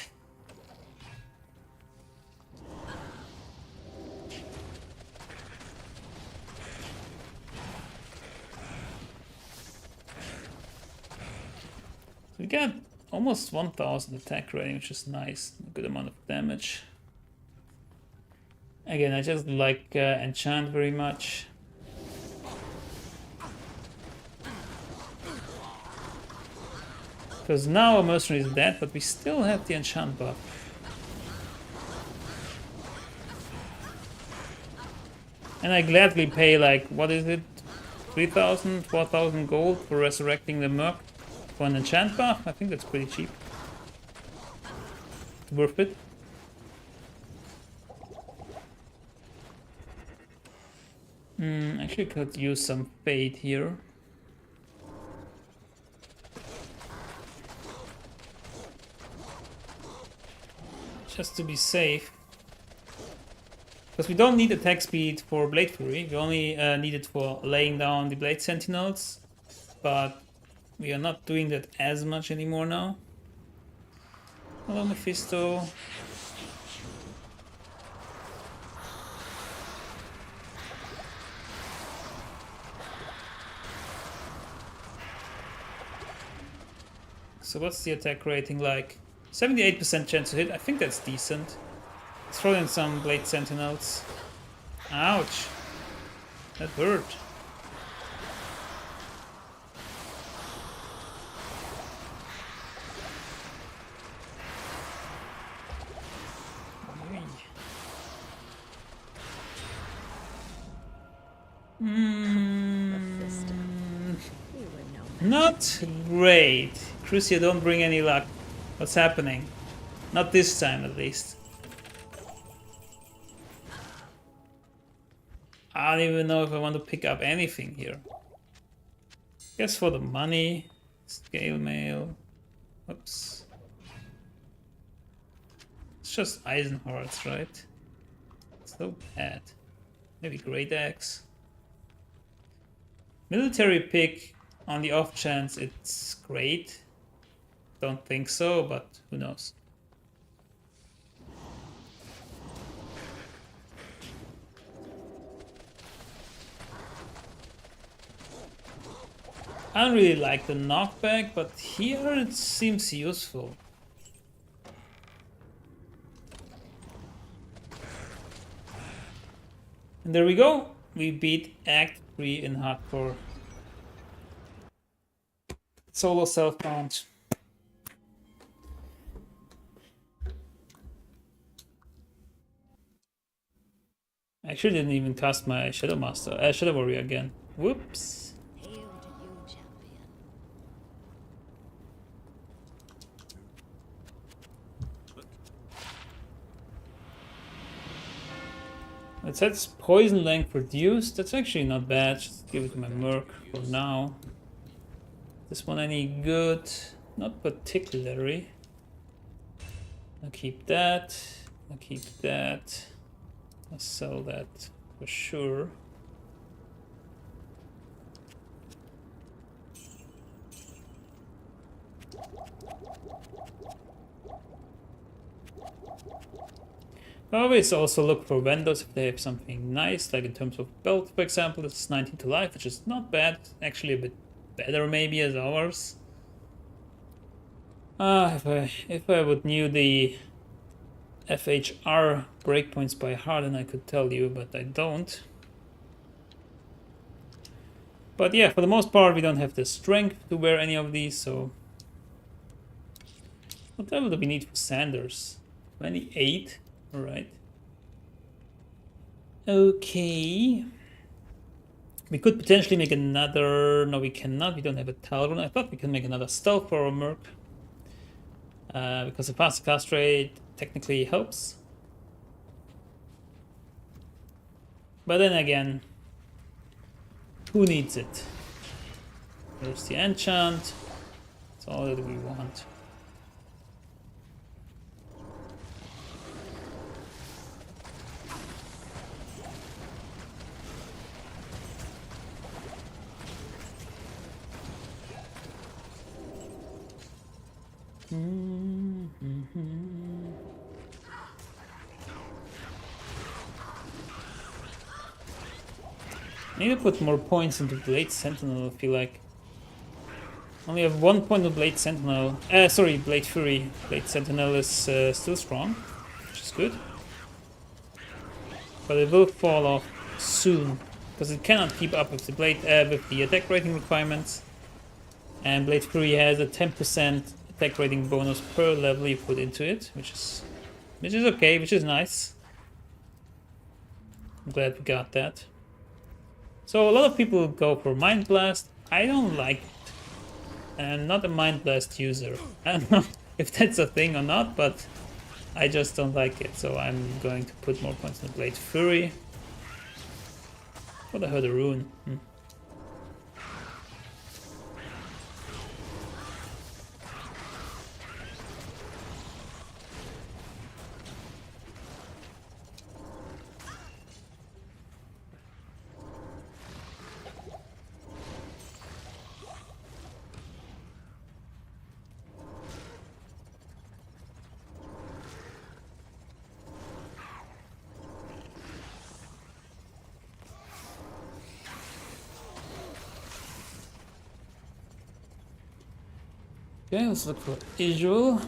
We got almost 1000 attack rating, which is nice. A good amount of damage. Again, I just like enchant very much. Because now our mercenary is dead, but we still have the enchant buff. And I gladly pay like, what is it? 3,000, 4,000 gold for resurrecting the Merc for an enchant buff? I think that's pretty cheap. It's worth it. Actually could use some fade here. Just to be safe. Because we don't need attack speed for Blade Fury, we only need it for laying down the Blade Sentinels. But we are not doing that as much anymore now. Hello Mephisto. So what's the attack rating like? 78% chance to hit, I think that's decent. Let's throw in some Blade Sentinels. Ouch! That hurt. Not great. Crucia, don't bring any luck. What's happening? Not this time, at least. I don't even know if I want to pick up anything here. Guess for the money. Scale mail. Oops. It's just Eisenhards, right? so bad. Maybe Great Axe. Military pick on the off chance it's great. Don't think so, but who knows. I don't really like the knockback, but here it seems useful. And there we go. We beat Act 3 in hardcore. Solo self-mount. I actually didn't even cast my Shadow Master, Shadow Warrior again. Whoops. Hail to you, champion. It says poison length reduced. That's actually not bad. Just give it to my Merc for now. This one any good? Not particularly. I'll keep that. I'll keep that. I'll sell that for sure. I always also look for vendors if they have something nice, like in terms of belt, for example. This is 19 to life, which is not bad. Actually a bit better maybe as ours. If I would knew the FHR breakpoints by heart, then I could tell you, but I don't. But yeah, for the most part, we don't have the strength to wear any of these, so... What level do we need for Sanders? 28? Alright. Okay. We could potentially make another... No, we cannot. We don't have a Talron. I thought we could make another stealth for our Merc. Because the faster cast rate technically helps. But then again, who needs it? There's the enchant. That's all that we want. Need to put more points into Blade Sentinel, I feel like. Only have 1 point of Blade Sentinel. Sorry, Blade Fury. Blade Sentinel is still strong, which is good. But it will fall off soon, because it cannot keep up with the blade with the attack rating requirements. And Blade Fury has a 10% attack rating bonus per level you put into it, which is okay, which is nice. I'm glad we got that. So a lot of people go for Mind Blast. I don't like it. I'm not a Mind Blast user. I don't know if that's a thing or not, but I just don't like it. So I'm going to put more points in the Blade Fury. What I heard a rune. Okay, let's look for Israel.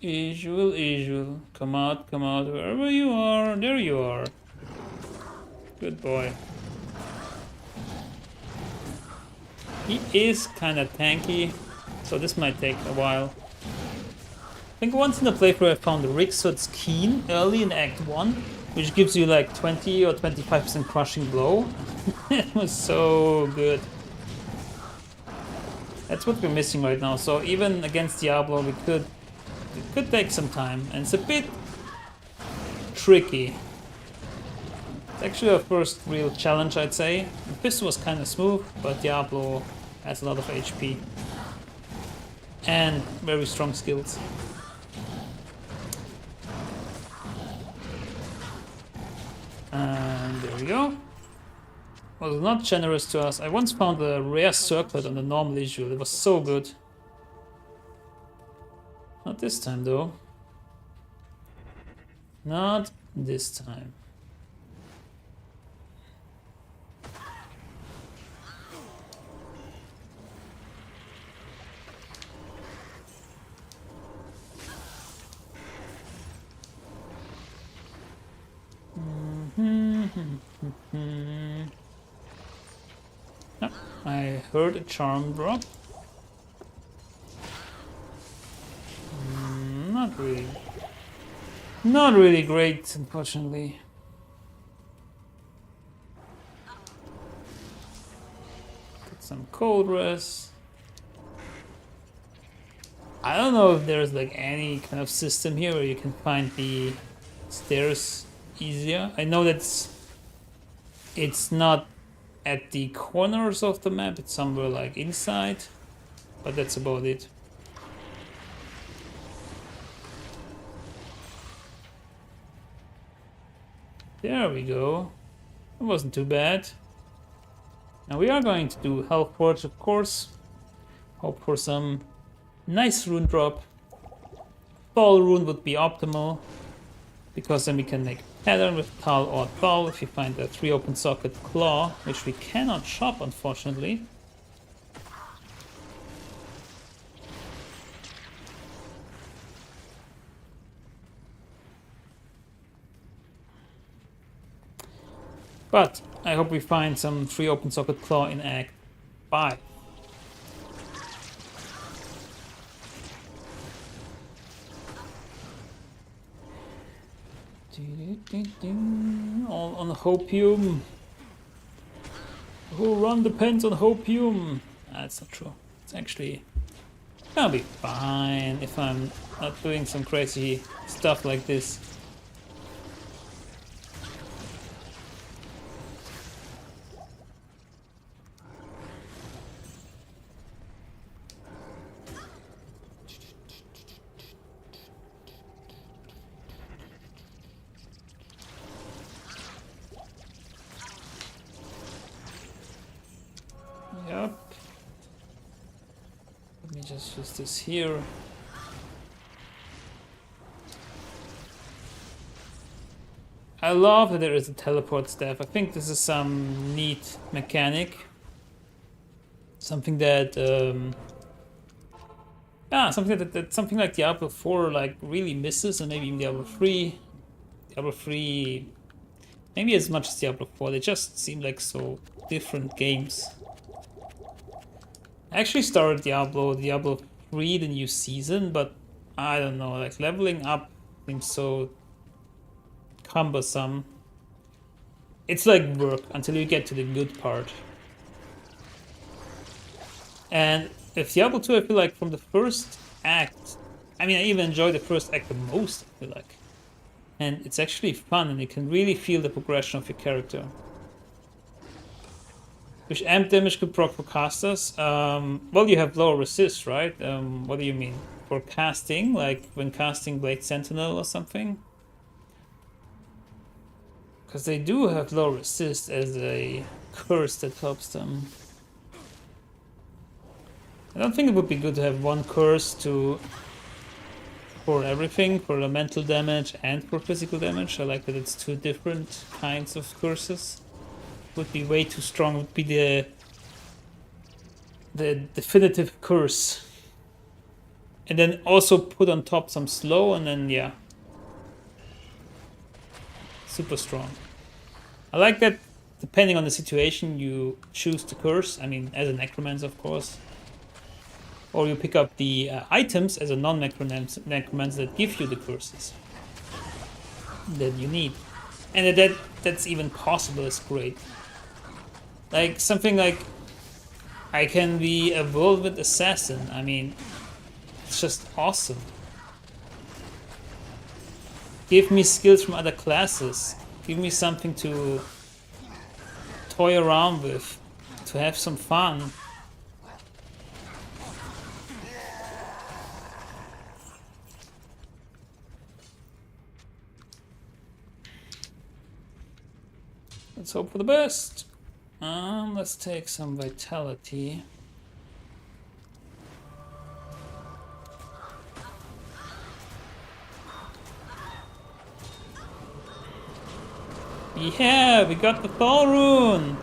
Israel, come out, wherever you are, there you are. Good boy. He is kind of tanky, so this might take a while. I think once in the playthrough I found Rixod's Keen early in Act 1, which gives you like 20 or 25% crushing blow. It was so good. That's what we're missing right now, so even against Diablo it could take some time, and it's a bit tricky It's actually our first real challenge, I'd say. The pistol was kind of smooth, but Diablo has a lot of HP. And very strong skills. And there we go. Was not generous to us. I once found a rare circlet on the normal issue. It was so good. Not this time though. Not this time. No, I heard a charm drop. Not really. Not really great, unfortunately. Got some cold rest. I don't know if there's like any kind of system here where you can find the stairs easier. I know that it's not at the corners of the map, it's somewhere like inside, but that's about it. There we go. It wasn't too bad. Now we are going to do Health Forge, of course. Hope for some nice rune drop. Thal rune would be optimal, because then we can make pattern with Tal or Thal if you find a 3 open socket claw, which we cannot shop, unfortunately. But I hope we find some 3 open socket claw in Act 5. All on hopium. Who run depends on hopium. That's not true. It's actually gonna be fine if I'm not doing some crazy stuff like this. Yep. Let me just use this here. I love that there is a teleport staff. I think this is some neat mechanic. Something that something like Diablo 4 like really misses, and maybe even Diablo 3. Diablo 3 maybe as much as Diablo 4. They just seem like so different games. I actually started Diablo 3, the new season, but I don't know, like leveling up seems so cumbersome. It's like work until you get to the good part. And if Diablo 2, I feel like from the first act, I mean, I even enjoy the first act the most, I feel like. And it's actually fun, and you can really feel the progression of your character. Which amp damage could proc for casters? Well, you have lower resist, right? What do you mean? For casting, like when casting Blade Sentinel or something? Because they do have low resist as a curse that helps them. I don't think it would be good to have one curse for everything, for elemental damage and for physical damage. I like that it's two different kinds of curses. Would be way too strong. Would be the definitive curse, and then also put on top some slow, and then yeah, super strong. I like that. Depending on the situation, you choose the curse. I mean, as a necromancer, of course, or you pick up the items as a non-necromancer that give you the curses that you need, and that's even possible is great. Like something like I can be a whirlwind assassin. I mean, it's just awesome. Give me skills from other classes. Give me something to toy around with, to have some fun. Let's hope for the best. Let's take some vitality. Yeah, we got the Thal rune.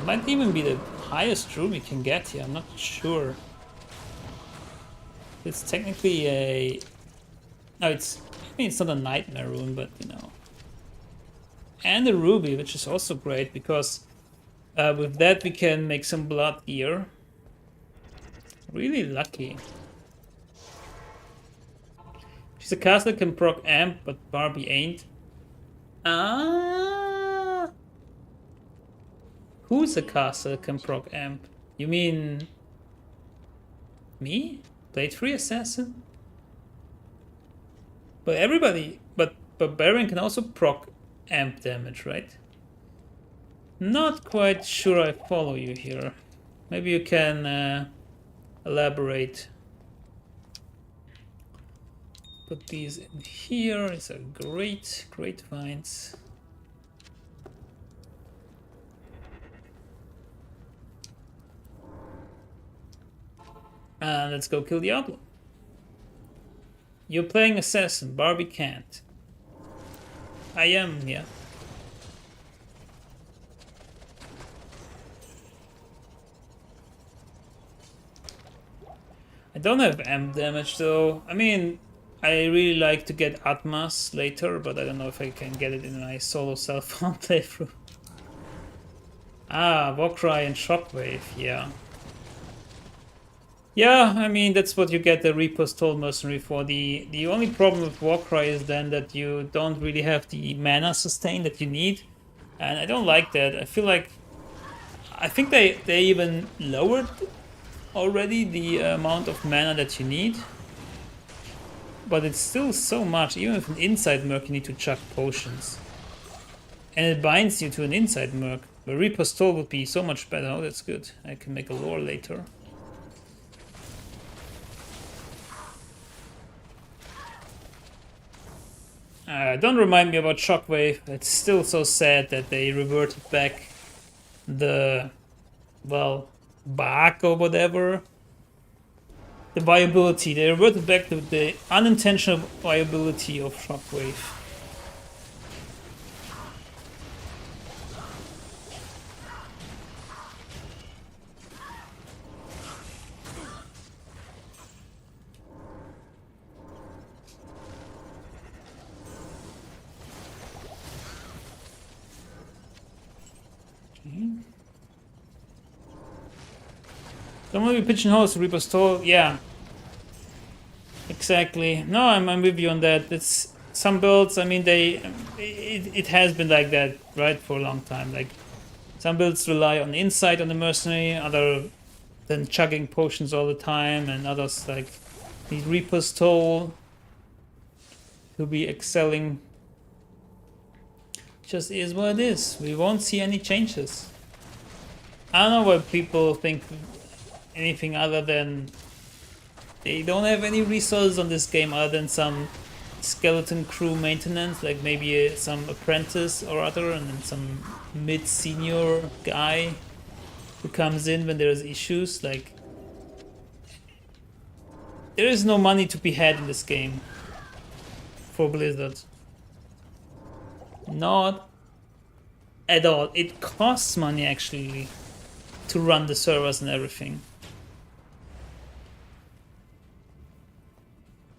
Might even be the highest rune we can get here, I'm not sure. It's technically a... No, it's... I mean, it's not a nightmare rune, but you know. And a ruby, which is also great, because with that we can make some blood gear. Really lucky. She's a caster that can proc amp, but Barbie ain't. Ah, who's a caster that can proc amp? You mean me? Blade 3 assassin? But everybody, but Barbarian can also proc amp damage, right? Not quite sure I follow you here. Maybe you can elaborate. Put these in here. These are great finds. And let's go kill Diablo. You're playing assassin. Barbie can't. I am, yeah. I don't have amp damage though. I mean, I really like to get Atmas later, but I don't know if I can get it in my solo self-found playthrough. Ah, Warcry and Shockwave, yeah. Yeah, I mean, that's what you get the Reaper's Toll Mercenary for. The only problem with Warcry is then that you don't really have the mana sustain that you need. And I don't like that. I feel like... I think they even lowered already the amount of mana that you need. But it's still so much. Even with an inside merc, you need to chuck potions. And it binds you to an inside merc. The Reaper's Toll would be so much better. Oh, that's good. I can make a lore later. Don't remind me about Shockwave. It's still so sad that they reverted back the, well, bug or whatever. The viability. They reverted back to the unintentional viability of Shockwave. Don't want to be pigeonholed to Reaper's Toll. Yeah. Exactly. No, I'm with you on that. It's some builds, I mean, it has been like that, right, for a long time. Like, some builds rely on insight on the mercenary, other than chugging potions all the time, and others like need Reaper's Toll to be excelling. Just is what it is. We won't see any changes. I don't know why people think anything other than they don't have any resources on this game other than some skeleton crew maintenance, like maybe some apprentice or other, and then some mid-senior guy who comes in when there's issues. Like, there is no money to be had in this game for Blizzard. Not at all. It costs money actually to run the servers and everything.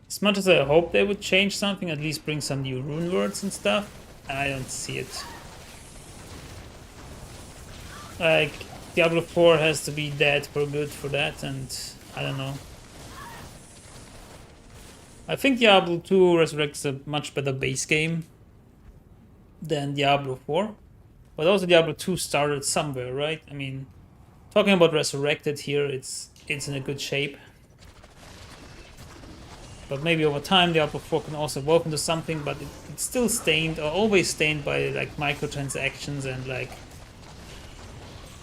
As much as I hope they would change something, at least bring some new rune words and stuff, I don't see it. Like, Diablo 4 has to be dead for good for that, and I don't know. I think Diablo 2 Resurrected is a much better base game than Diablo 4. But also Diablo 2 started somewhere, right? I mean, talking about Resurrected here, it's in a good shape. But maybe over time Diablo 4 can also evolve into something, but it's still stained, or always stained by like microtransactions and like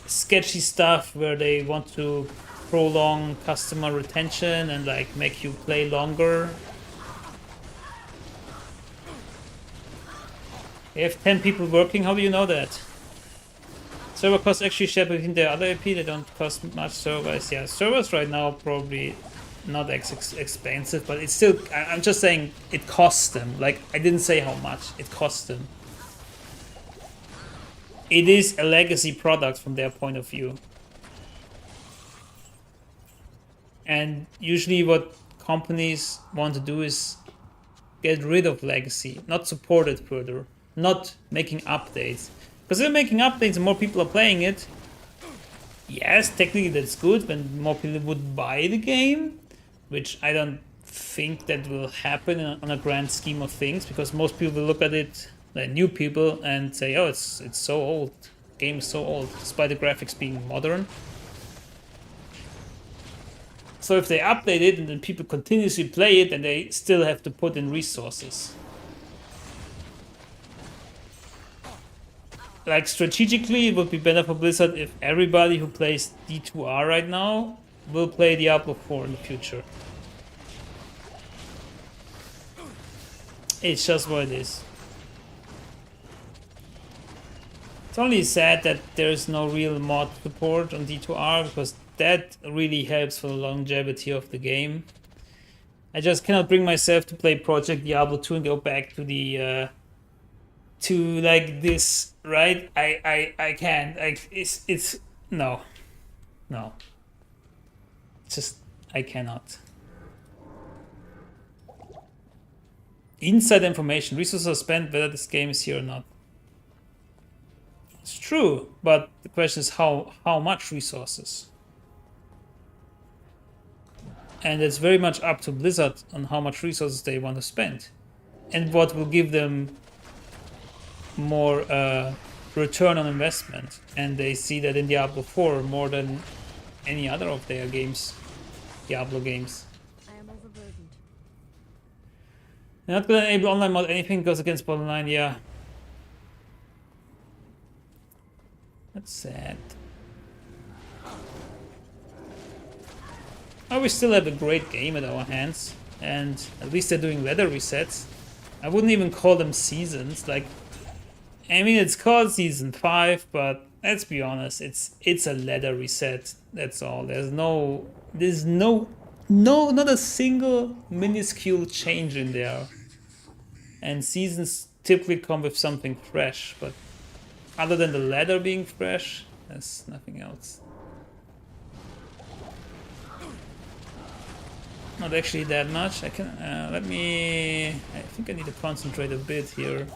sketchy stuff where they want to prolong customer retention and like make you play longer. They have 10 people working, how do you know that? Server costs actually shared between the other AP, they don't cost much servers. Yeah, servers right now probably not expensive, but it's still, I'm just saying it costs them. Like, I didn't say how much, it costs them. It is a legacy product from their point of view. And usually what companies want to do is get rid of legacy, not support it further, not making updates. Because if they're making updates and more people are playing it, yes, technically that's good when more people would buy the game, which I don't think that will happen on a grand scheme of things, because most people will look at it, like new people, and say, oh, it's so old, the game is so old, despite the graphics being modern. So if they update it and then people continuously play it, then they still have to put in resources. Like, strategically, it would be better for Blizzard if everybody who plays D2R right now will play Diablo 4 in the future. It's just what it is. It's only sad that there's no real mod support on D2R, because that really helps for the longevity of the game. I just cannot bring myself to play Project Diablo 2 and go back to the to like this, right? I can't. Like, it's no. It's just, I cannot. Inside information, resources are spent whether this game is here or not. It's true, but the question is how much resources. And it's very much up to Blizzard on how much resources they want to spend and what will give them more return on investment. And they see that in Diablo 4 more than any other of their games, Diablo games. I am overburdened. They're not gonna enable online mod, anything goes against borderline, yeah. That's sad. Oh, we still have a great game at our hands, and at least they're doing weather resets. I wouldn't even call them seasons. Like, I mean, it's called season 5, but let's be honest, it's a ladder reset. That's all. There's not a single minuscule change in there. And seasons typically come with something fresh, but other than the ladder being fresh, there's nothing else. Not actually that much. I can I think I need to concentrate a bit here.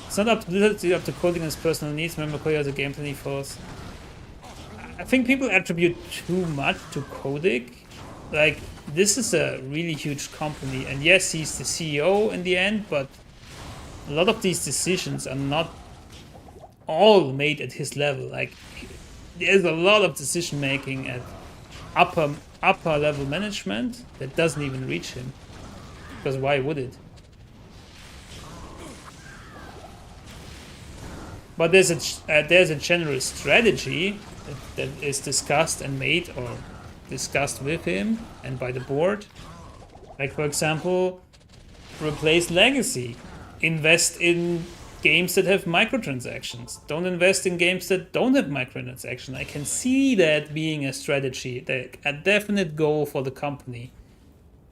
It's not up to Blizzard, it's up to coding and his personal needs. Remember, Koya has a gameplay force. I think people attribute too much to Kodik. Like, this is a really huge company, and yes, he's the CEO in the end, but a lot of these decisions are not all made at his level. Like, there's a lot of decision making at upper level management that doesn't even reach him, because why would it? But there's a general strategy that is discussed and made, or discussed with him and by the board. Like, for example, replace legacy, invest in games that have microtransactions, don't invest in games that don't have microtransactions. I can see that being a strategy, a definite goal for the company.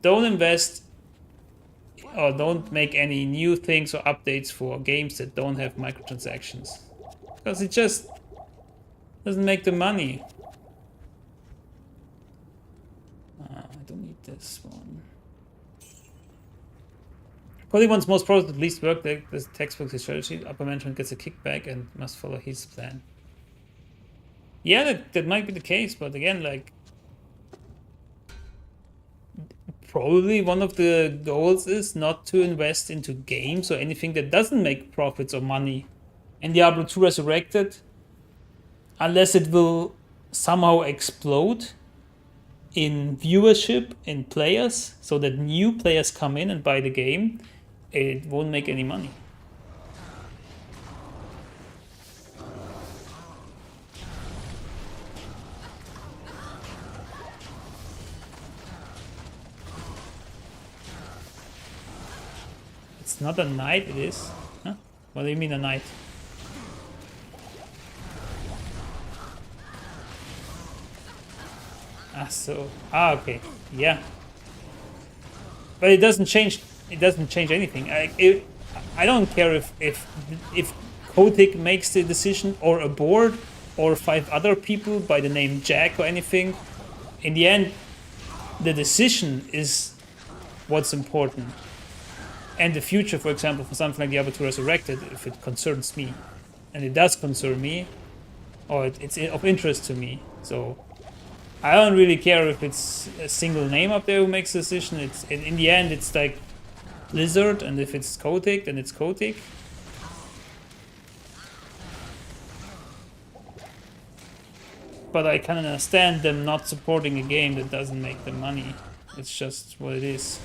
Don't invest or don't make any new things or updates for games that don't have microtransactions, because it just doesn't make the money. I don't need this one. Coding wants most pros at least work. The textbook is strategy. Upper management gets a kickback and must follow his plan. Yeah, that might be the case, but again, like, probably one of the goals is not to invest into games or anything that doesn't make profits or money. And Diablo 2 Resurrected, unless it will somehow explode in viewership, in players, so that new players come in and buy the game, it won't make any money. It's not a knight, it is. Huh? What do you mean a knight? Okay, yeah. But it doesn't change. It doesn't change anything. I don't care if Kotick makes the decision, or a board, or 5 other people by the name Jack or anything. In the end, the decision is what's important. And the future, for example, for something like Diablo 2 Resurrected, if it concerns me, and it does concern me, or it's of interest to me, so I don't really care if it's a single name up there who makes the decision. It's in the end, it's like Blizzard, and if it's Kotick, then it's Kotick. But I can understand them not supporting a game that doesn't make them money. It's just what it is.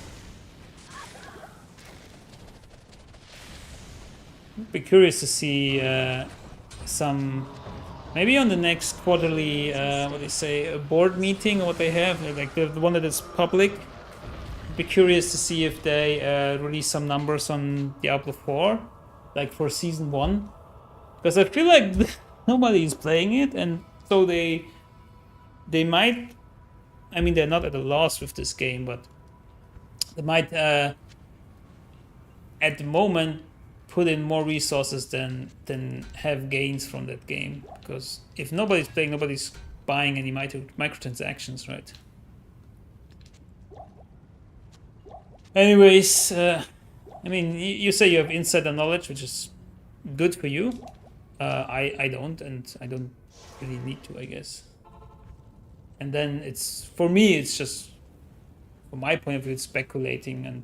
Be curious to see some, maybe on the next quarterly, what they say, a board meeting or what they have, like the one that is public. Be curious to see if they release some numbers on Diablo 4, like for season 1, because I feel like nobody is playing it, and so they might. I mean, they're not at a loss with this game, but they might at the moment put in more resources than have gains from that game, because if nobody's playing, nobody's buying any microtransactions, right? Anyways, I mean, you say you have insider knowledge, which is good for you. I don't, and I don't really need to, I guess. And then it's, for me, it's just, from my point of view, it's speculating. And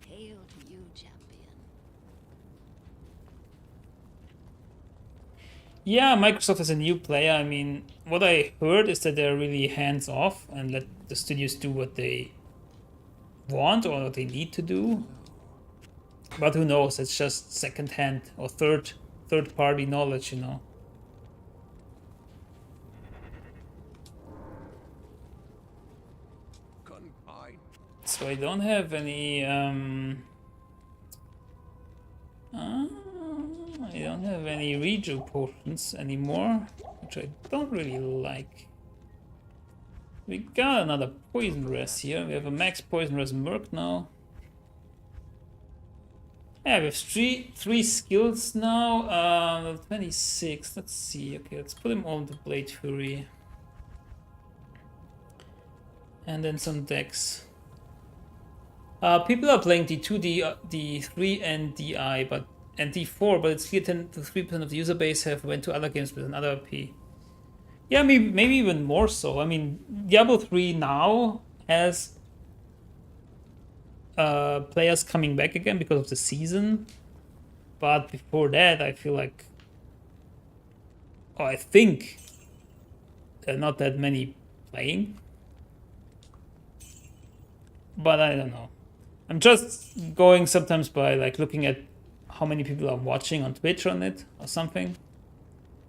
Hail to you, champion. yeah, Microsoft is a new player. I mean, what I heard is that they're really hands off and let the studios do what they want or what they need to do. But who knows? It's just second-hand or third-party knowledge, you know. So I don't have any. I don't have any rejo potions anymore, which I don't really like. We got another poison res here. We have a max poison res merc now. Yeah, we have three skills now. Level 26. Let's see. Okay, let's put them all into Blade Fury. And then some decks. People are playing D2, D3, and DI, and D4, but it's clear 10 to 3% of the user base have went to other games with another IP. Yeah, maybe even more so. I mean, Diablo 3 now has players coming back again because of the season, but before that, I feel like, I think there are not that many playing. But I don't know. I'm just going sometimes by like looking at how many people are watching on Twitch on it or something.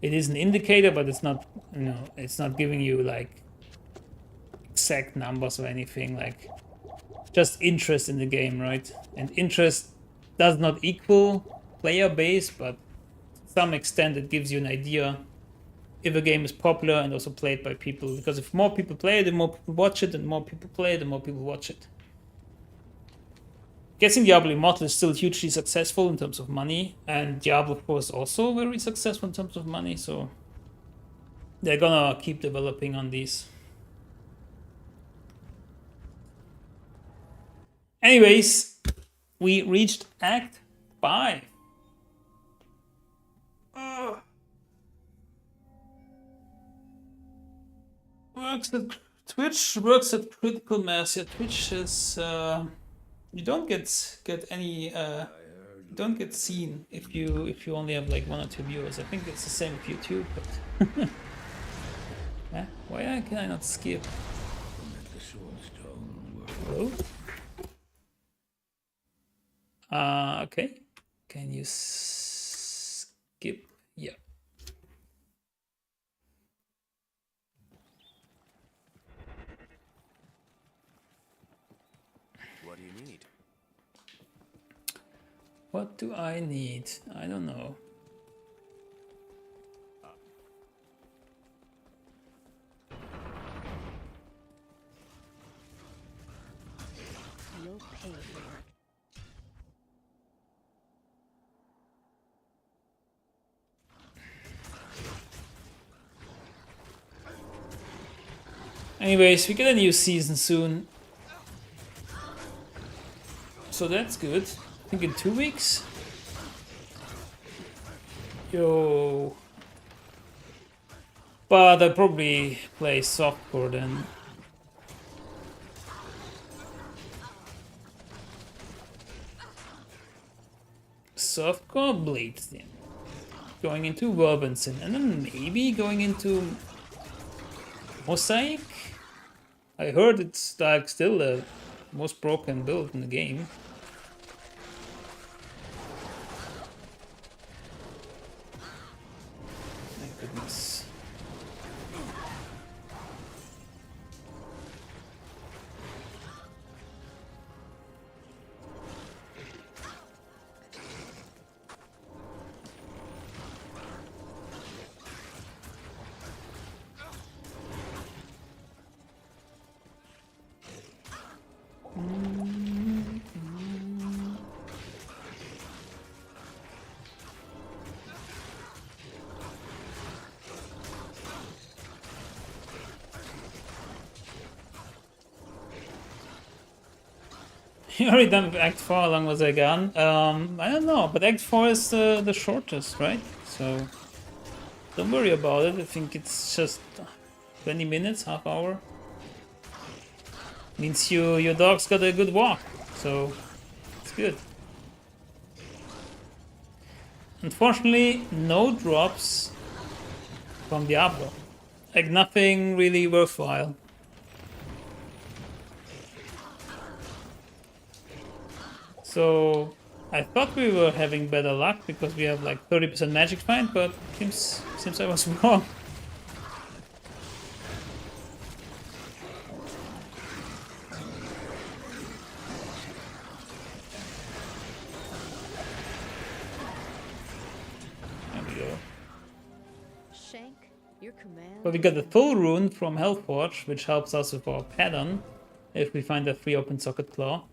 It is an indicator, but it's not, you know, it's not giving you like exact numbers or anything. Like just interest in the game, right? And interest does not equal player base, but to some extent it gives you an idea if a game is popular and also played by people. Because if more people play it, the more people watch it, and more people play it, the more people watch it. Guessing Diablo Immortal is still hugely successful in terms of money, and Diablo 4 is also very successful in terms of money, so they're gonna keep developing on these. Anyways, we reached Act 5. Twitch works at critical mass. Yeah, Twitch is you don't get any you don't get seen if you only have like 1 or 2 viewers. I think it's the same with YouTube, but yeah, why can I not skip? Okay. Can you skip? Yeah. What do you need? What do I need? I don't know. You'll pay for it. Anyways, we get a new season soon. So that's good. I think in 2 weeks. Yo. But I probably play softcore then. Softcore Bladeskin. Going into Robinson. And then maybe going into Mosaic? I heard it's like still the most broken build in the game. My goodness. You already done with Act 4, how long was I gone? I don't know, but Act 4 is the shortest, right? So don't worry about it, I think it's just 20 minutes, half hour. Means your dog's got a good walk, so it's good. Unfortunately, no drops from Diablo. Like nothing really worthwhile. So I thought we were having better luck because we have like 30% magic find, but seems I was wrong. There we go. Shank, your command. But we got the full rune from Hellforge, which helps us with our pattern if we find a free open socket claw.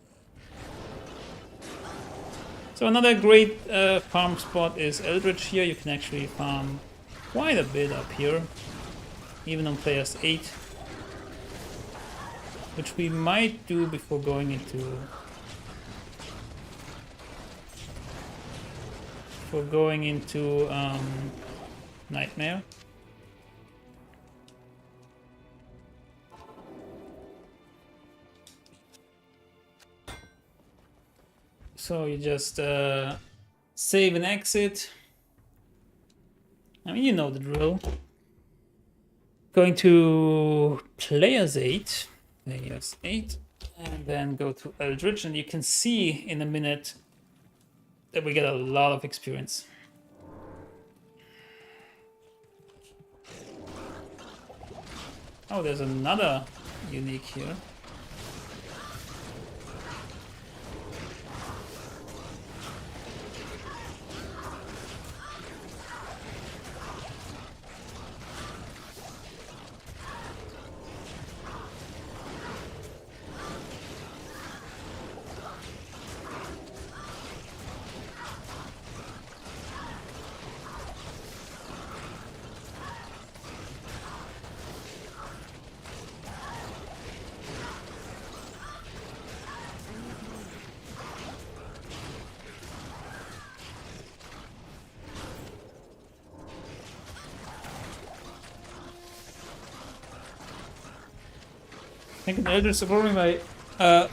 So another great farm spot is Eldritch here. You can actually farm quite a bit up here, even on players 8, which we might do before going into Nightmare. So you just save and exit. I mean, you know the drill. Going to players 8, and then go to Eldritch, and you can see in a minute that we get a lot of experience. Oh, there's another unique here. I think Eldritch is probably my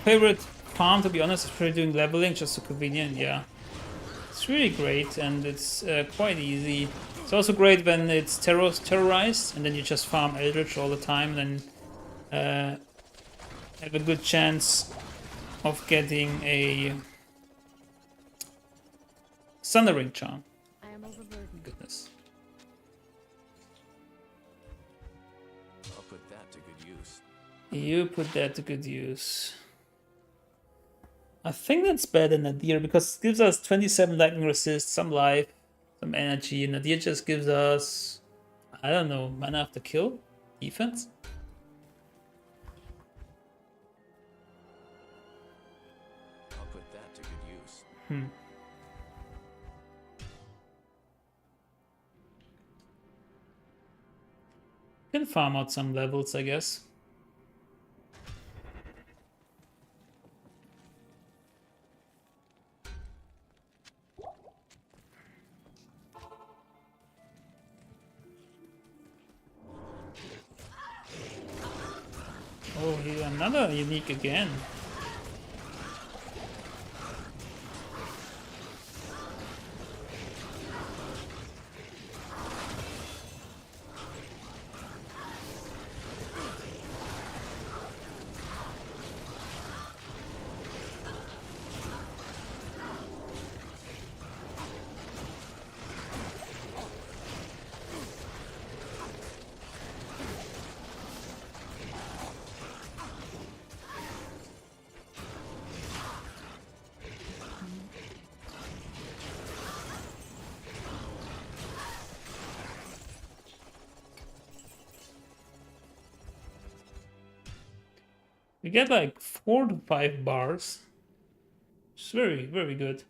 favorite farm, to be honest, for doing leveling, just so convenient, yeah. It's really great, and it's quite easy. It's also great when it's terrorized, and then you just farm Eldritch all the time, and then have a good chance of getting a Sundering Charm. I am overburdened. Goodness. I'll put that to good use. You put that to good use. I think that's better than Nadir because it gives us 27 lightning resist, some life, some energy. Nadir just gives us, I don't know, mana after kill? Defense? I'll put that to good use. Can farm out some levels, I guess. Oh, here another unique again. We get like 4 to 5 bars. It's very, very good.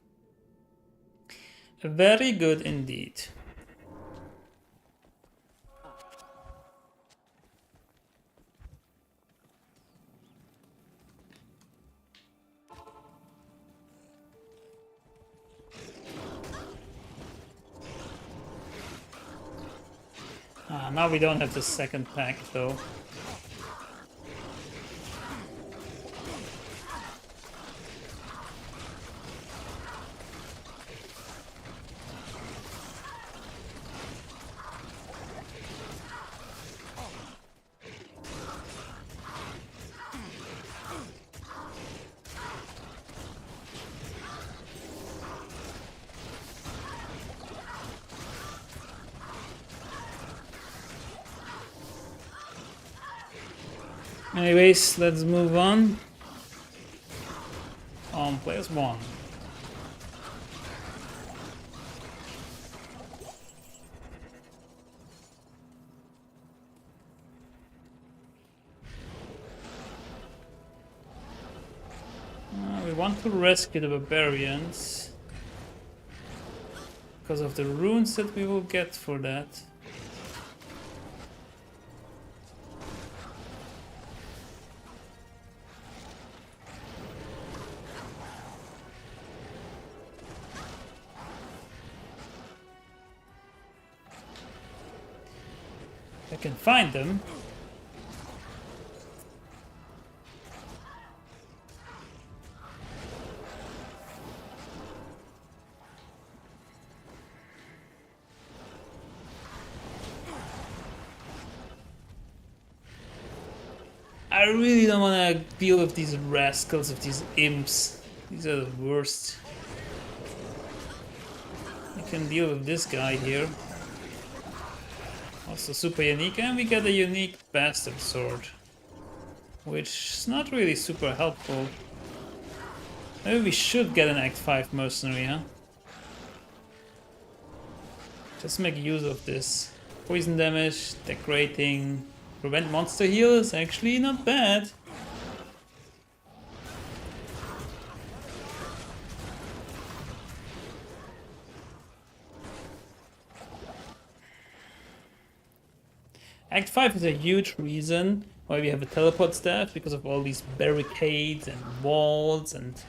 Very good indeed. Now we don't have the second pack though. Anyways, let's move on. Players 1. We want to rescue the barbarians because of the runes that we will get for that. I can find them. I really don't want to deal with these rascals, with these imps. These are the worst. I can deal with this guy here. Also super unique, and we get a unique bastard sword, which is not really super helpful. Maybe we should get an Act 5 mercenary, huh? Just make use of this. Poison damage, decorating, prevent monster heal is actually not bad. Act 5 is a huge reason why we have a teleport staff, because of all these barricades and walls and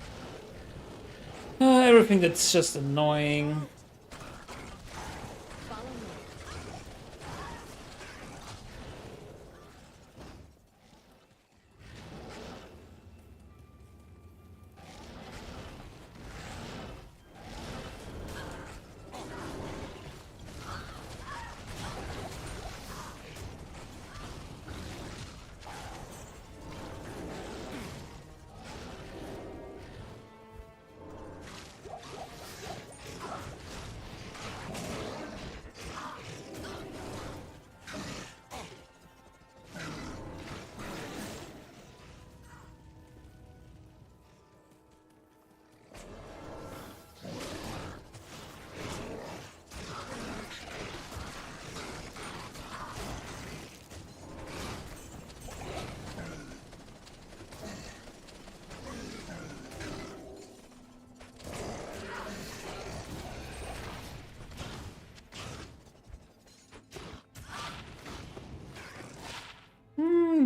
everything that's just annoying.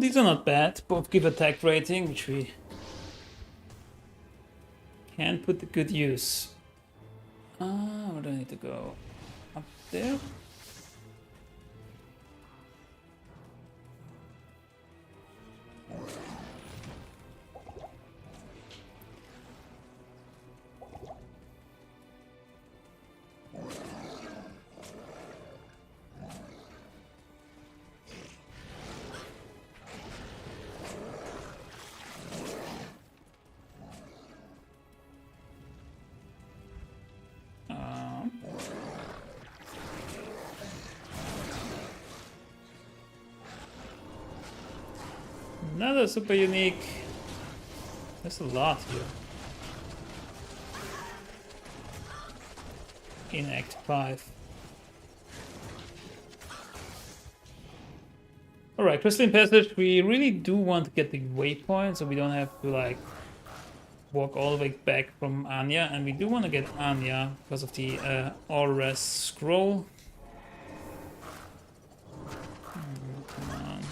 These are not bad. Both give attack rating, which we can put to good use. Where do I need to go? Up there? Another super unique. There's a lot here. In Act 5. Alright, Crystalline Passage, we really do want to get the waypoint so we don't have to like walk all the way back from Anya, and we do want to get Anya because of the Ores scroll. Come on.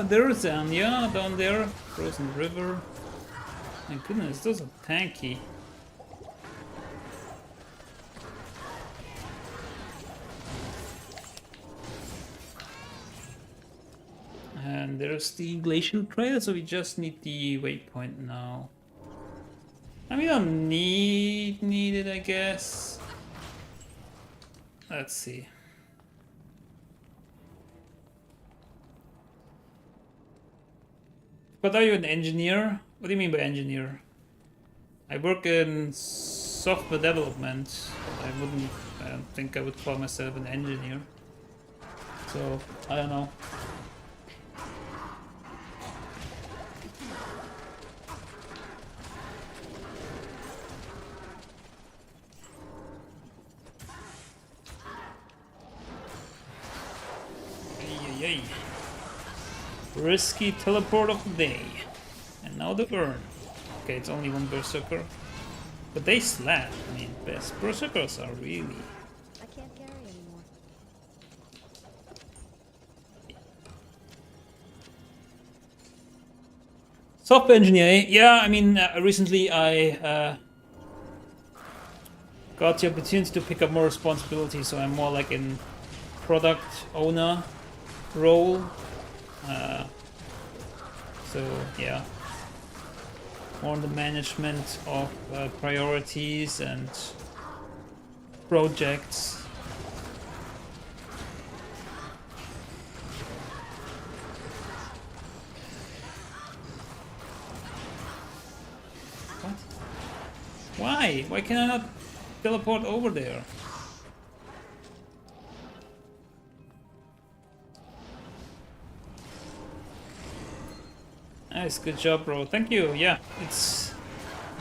There's Anya down there, frozen river. My goodness, those are tanky. And there's the glacial trail, so we just need the waypoint now. And we don't need it, I guess. Let's see. But are you an engineer? What do you mean by engineer? I work in software development. I don't think I would call myself an engineer. So, I don't know. Yay. Risky teleport of the day. And now the urn. Okay, it's only one berserker. But they slap. I mean, best berserkers are really... I can't carry anymore. Software engineering. Yeah, I mean, recently I got the opportunity to pick up more responsibility, so I'm more like in product owner role. So yeah, more on the management of priorities and projects. What? Why? Why can I not teleport over there? Nice, good job, bro. Thank you. Yeah, it's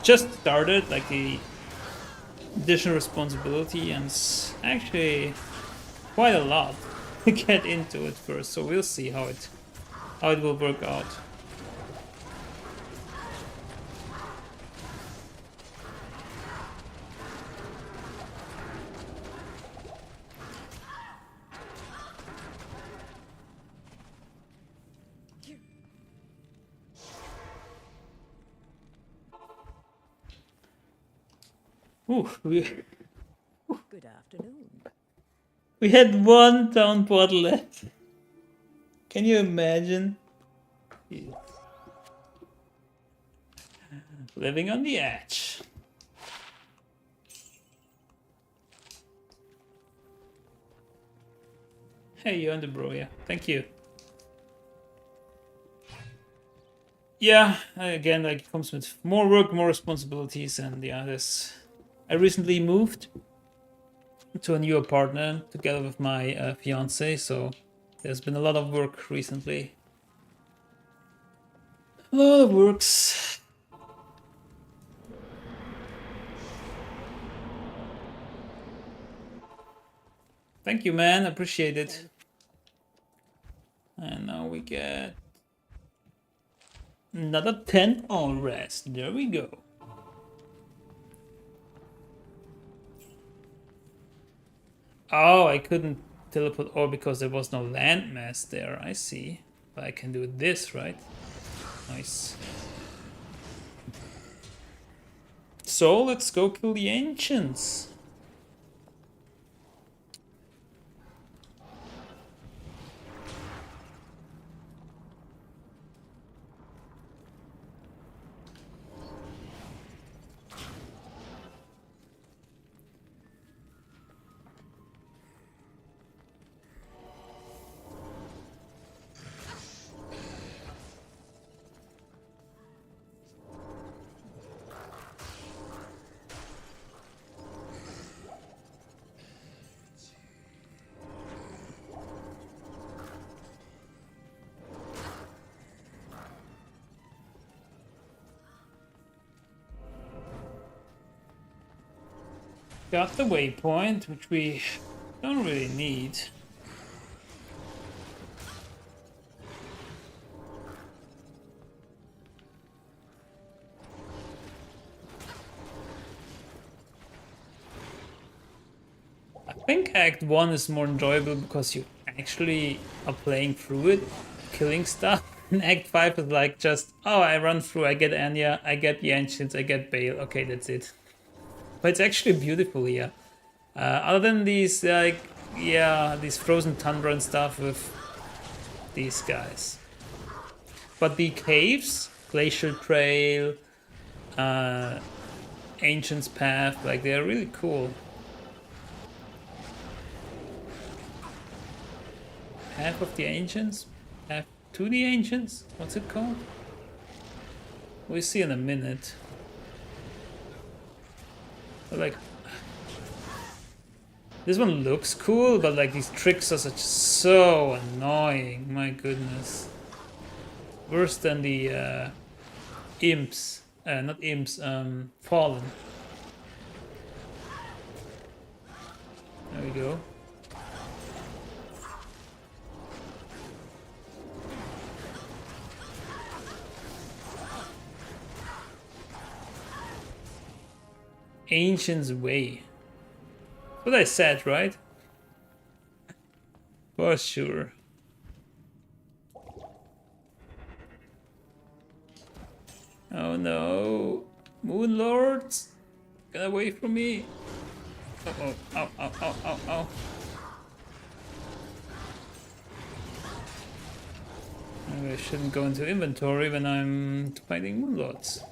just started, like the additional responsibility, and it's actually quite a lot to get into it first. So we'll see how it will work out. Ooh, Good afternoon. we had one town portal left. Can you imagine? Yeah. Living on the edge. Hey, you and the bro, yeah. Thank you. Yeah, again, like it comes with more work, more responsibilities, and yeah, this. I recently moved to a new apartment together with my fiance, so there's been a lot of work recently. A lot of works. Thank you, man. Appreciate it. And now we get another 10 on rest. There we go. Oh, I couldn't teleport. Oh, because there was no landmass there. I see. But I can do this, right? Nice. So let's go kill the ancients. Got the waypoint, which we don't really need. I think Act 1 is more enjoyable because you actually are playing through it, killing stuff. And Act 5 is like just, oh, I run through, I get Anya, I get the Ancients, I get Bale, okay, that's it. But it's actually beautiful here. Other than these, like, yeah, these frozen tundra and stuff with these guys. But the caves, Glacial Trail, Ancient's Path, like, they're really cool. Path of the Ancients? Path to the Ancients? What's it called? We'll see in a minute. But like, this one looks cool, but like these tricks are such so annoying. My goodness, worse than the imps. Not imps. Fallen. There we go. Ancient's Way. What I said, right? For sure. Oh no. Moon Lords! Get away from me! Uh-oh. Ow, ow, ow, ow, ow. Maybe I shouldn't go into inventory when I'm fighting Moon Lords.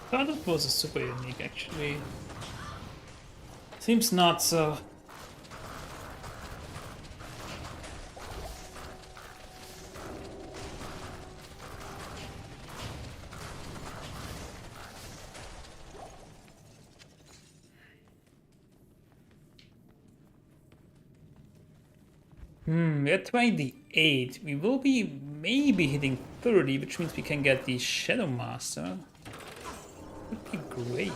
Thought it was a super unique actually. Seems not so. We're at 28. We will be maybe hitting 30, which means we can get the Shadow Master. Would be great.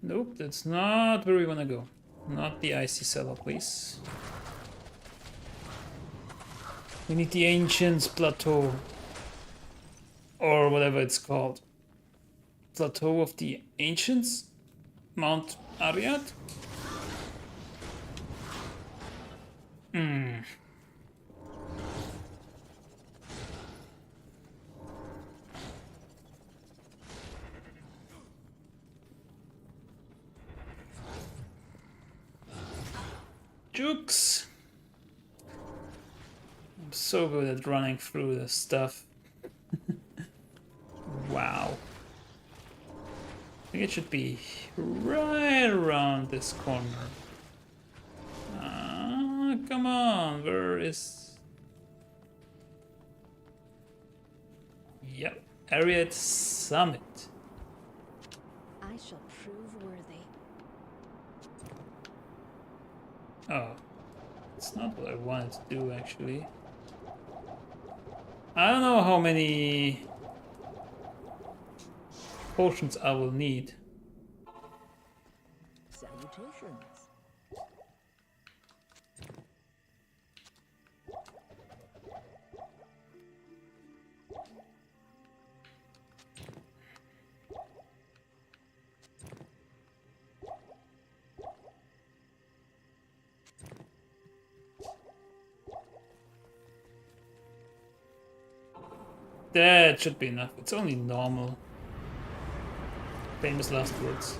Nope, that's not where we want to go. Not the Icy Cellar, please. We need the Ancients Plateau. Or whatever it's called. Plateau of the Ancients? Mount Ariad? Jukes! I'm so good at running through this stuff. Wow. I think it should be right around this corner. Come on, where is... Yep, Ariad Summit. I shall prove worthy. Oh, it's not what I wanted to do, actually. I don't know how many potions I will need. Salutations. That should be enough. It's only normal. Famous last words.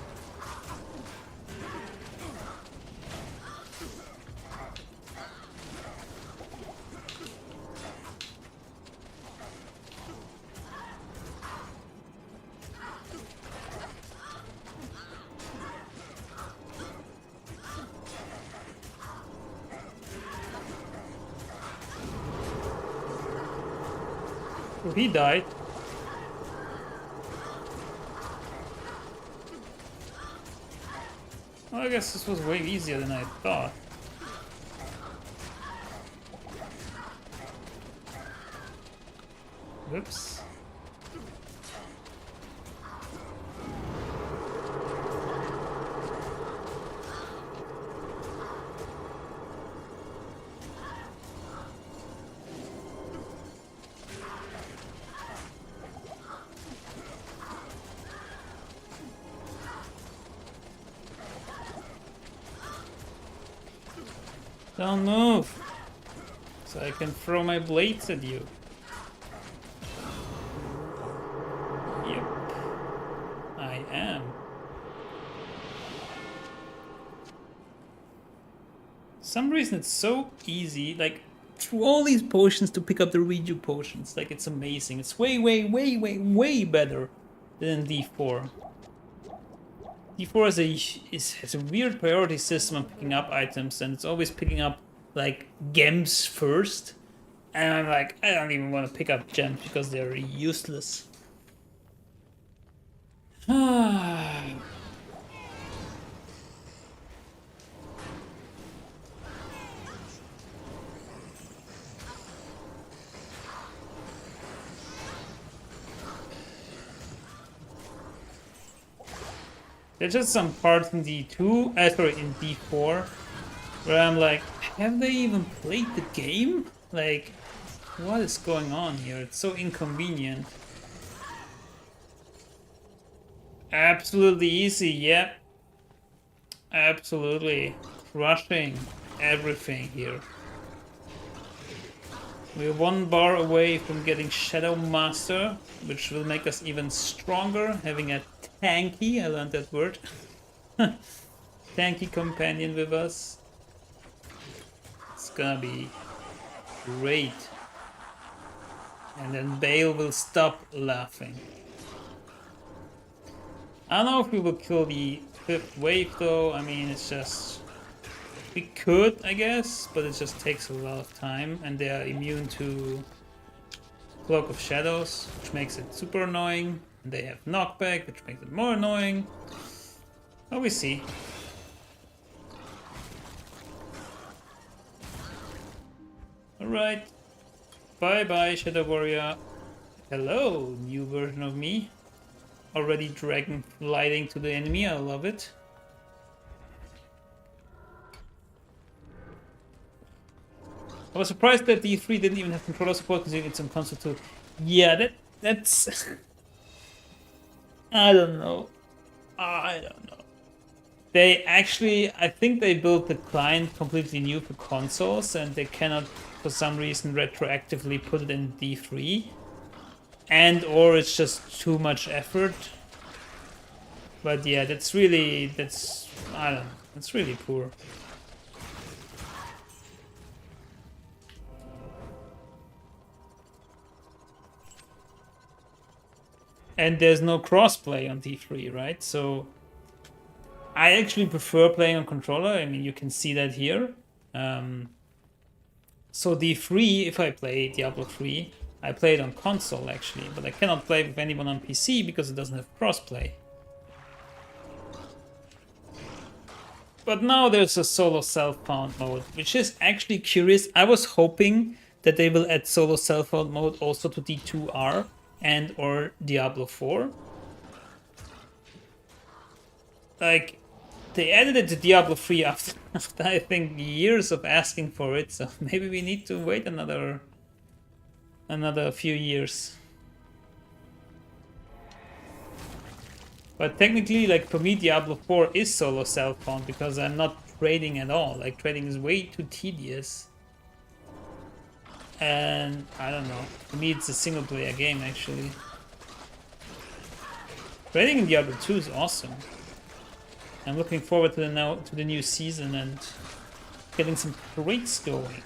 Oh, he died. Well, I guess this was way easier than I thought. Whoops. Don't move, so I can throw my blades at you. Yep, I am. For some reason it's so easy, like, through all these potions to pick up the reju potions. Like, it's amazing. It's way, way, way, way, way better than D4. D4 has a weird priority system on picking up items, and it's always picking up like gems first. And I'm like, I don't even want to pick up gems because they're useless. There's just some parts in D2, in D4, where I'm like, have they even played the game? Like, what is going on here? It's so inconvenient. Absolutely easy, yep. Absolutely. Crushing everything here. We're 1 bar away from getting Shadow Master, which will make us even stronger, having a tanky, I learned that word, tanky companion with us. It's gonna be great. And then Bale will stop laughing. I don't know if we will kill the 5th wave though. I mean, it's just We could, I guess, but it just takes a lot of time, and they are immune to Cloak of Shadows, which makes it super annoying. And they have knockback, which makes it more annoying. Oh, we see. Alright. Bye-bye, Shadow Warrior. Hello, new version of me. Already dragon gliding to the enemy, I love it. I was surprised that D3 didn't even have controller support considering it's on console too. Yeah, that's... I don't know. I don't know. They actually, I think they built the client completely new for consoles and they cannot, for some reason, retroactively put it in D3. And or it's just too much effort. But yeah, that's really, I don't know, that's really poor. And there's no crossplay on D3, right? So I actually prefer playing on controller. I mean, you can see that here. So D3, if I play Diablo 3, I play it on console actually, but I cannot play with anyone on PC because it doesn't have crossplay. But now there's a solo self-found mode, which is actually curious. I was hoping that they will add solo self-found mode also to D2R and or Diablo 4. Like, they added it to Diablo 3 after I think years of asking for it, so maybe we need to wait another few years. But technically, like for me, Diablo 4 is solo self-found because I'm not trading at all. Like trading is way too tedious. And I don't know. For me, it's a single player game actually. Trading in Diablo 2 is awesome. I'm looking forward to the new season and getting some crates going.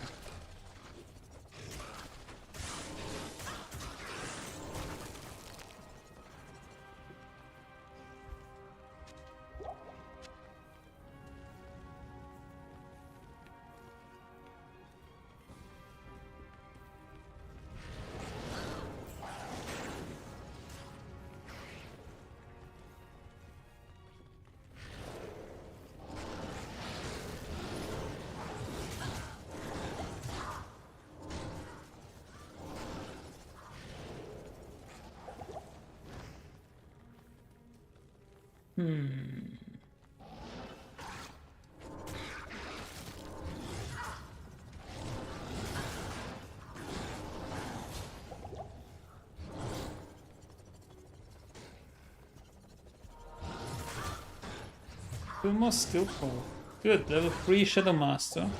Feel more skillful. Good, level 3 Shadow Master.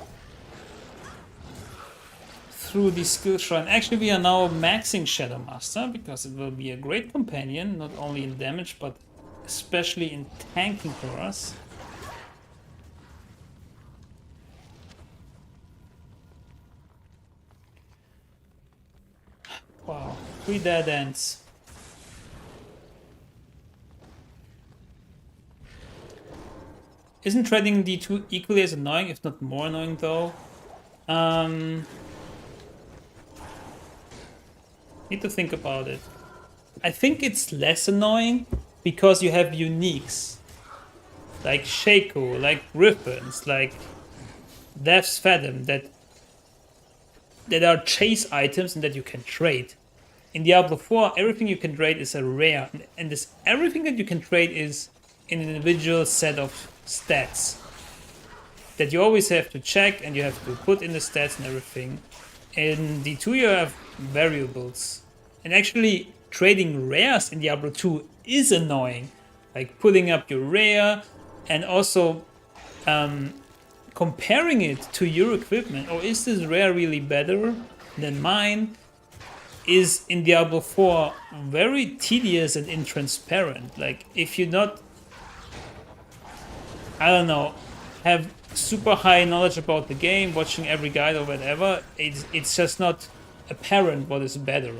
Through the skill shrine. Actually, we are now maxing Shadow Master because it will be a great companion, not only in damage but especially in tanking for us. Wow, 3 dead ends. Isn't trading D2 equally as annoying, if not more annoying though? Need to think about it. I think it's less annoying because you have uniques. Like Shaco, like Rippins, like Death's Fathom that are chase items and that you can trade. In Diablo 4, everything you can trade is a rare, and this everything that you can trade is an individual set of stats that you always have to check and you have to put in the stats and everything. In D2 you have variables, and actually trading rares in Diablo 2 is annoying, like putting up your rare and also comparing it to your equipment. Or is this rare really better than mine? Is in Diablo 4 very tedious and intransparent. Like if you not, I don't know, have super high knowledge about the game, watching every guide or whatever, it's just not apparent what is better.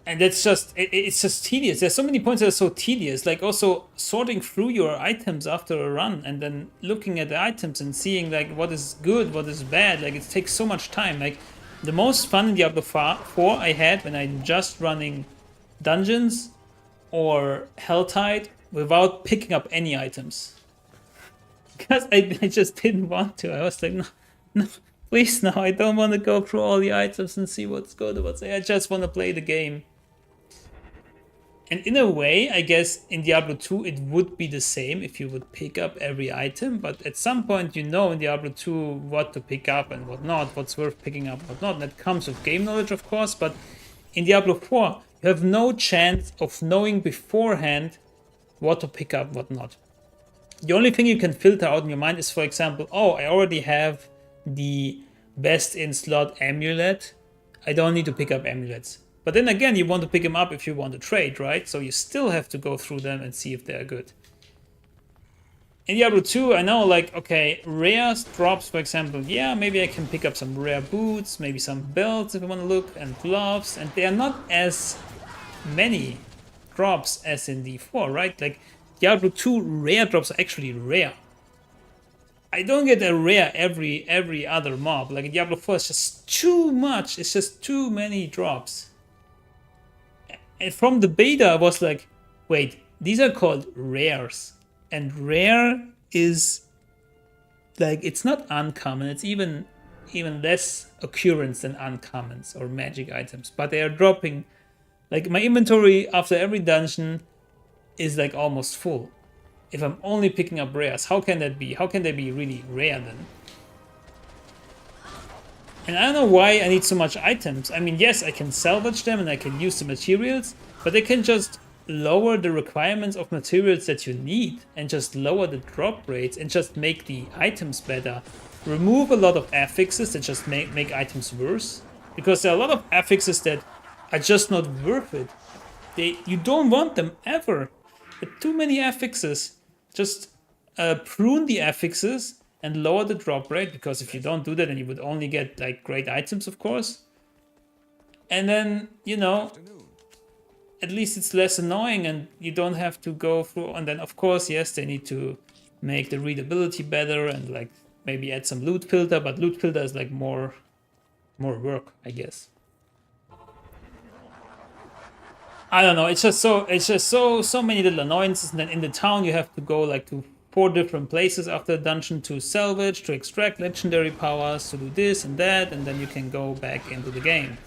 And that's just, it's just tedious. There's so many points that are so tedious. Like also sorting through your items after a run and then looking at the items and seeing like what is good, what is bad. Like it takes so much time. Like the most fun in Diablo 4 I had when I'm just running dungeons or Helltide without picking up any items. Because I just didn't want to. I was like, no, please no, I don't want to go through all the items and see what's good or what's... I just want to play the game. And in a way, I guess in Diablo 2 it would be the same if you would pick up every item, but at some point you know in Diablo 2 what to pick up and what not, what's worth picking up, what not. And that comes with game knowledge, of course, but in Diablo 4 you have no chance of knowing beforehand what to pick up, what not. The only thing you can filter out in your mind is, for example, oh, I already have the best in slot amulet. I don't need to pick up amulets. But then again, you want to pick them up if you want to trade, right? So you still have to go through them and see if they're good. In Diablo 2, I know, like, okay, rares, drops, for example, yeah, maybe I can pick up some rare boots, maybe some belts if I want to look, and gloves, and they are not as many drops as in D4, right? Like, Diablo 2 rare drops are actually rare. I don't get a rare every other mob. Like in Diablo 4, it's just too much. It's just too many drops. And from the beta, I was like, wait, these are called rares. And rare is like, it's not uncommon. It's even less occurrence than uncommons or magic items. But they are dropping. Like my inventory after every dungeon is like almost full. If I'm only picking up rares, how can that be? How can they be really rare then? And I don't know why I need so much items. I mean, yes, I can salvage them and I can use the materials, but they can just lower the requirements of materials that you need and just lower the drop rates and just make the items better. Remove a lot of affixes that just make items worse. Because there are a lot of affixes that are just not worth it. You don't want them ever. There are too many affixes. Just prune the affixes and lower the drop rate, because if you don't do that, then you would only get like great items, of course. And then, you know, at least it's less annoying and you don't have to go through. And then, of course, yes, they need to make the readability better and like maybe add some loot filter, but loot filter is like more work, I guess. I don't know. It's just so many little annoyances, and then in the town you have to go like to 4 different places after the dungeon to salvage, to extract legendary powers, to do this and that, and then you can go back into the game.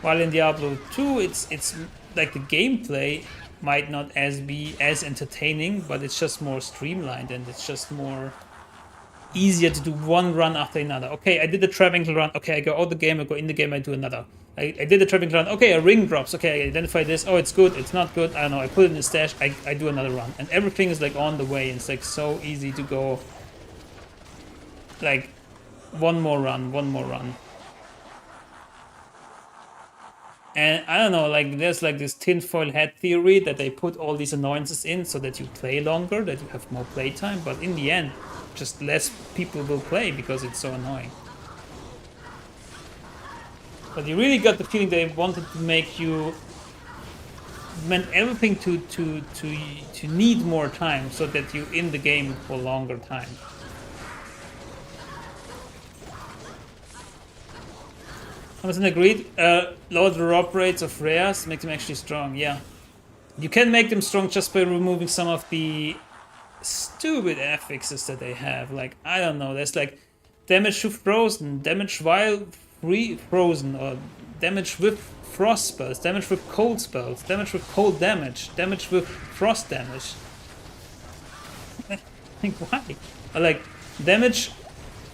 While in Diablo 2, it's like the gameplay might not be as entertaining, but it's just more streamlined and it's just more easier to do one run after another. Okay, I did the traveling run. Okay, I go out the game, I go in the game, I do another. I did the traveling run. Okay, a ring drops. Okay, I identify this. Oh, it's good. It's not good. I don't know. I put it in the stash. I do another run. And everything is like on the way. It's like so easy to go. Like one more run. And I don't know, like there's like this tinfoil hat theory that they put all these annoyances in so that you play longer, that you have more playtime. But in the end, just less people will play because it's so annoying. But you really got the feeling they wanted to make you meant everything to need more time so that you're in the game for longer time. 100% agreed. Lower the drop rates of rares, make them actually strong. Yeah, you can make them strong just by removing some of the stupid affixes that they have. Like, I don't know, there's like damage to frozen, damage while frozen, or damage with frost spells, damage with cold spells, damage with cold damage, damage with frost damage. Like, why? Or like damage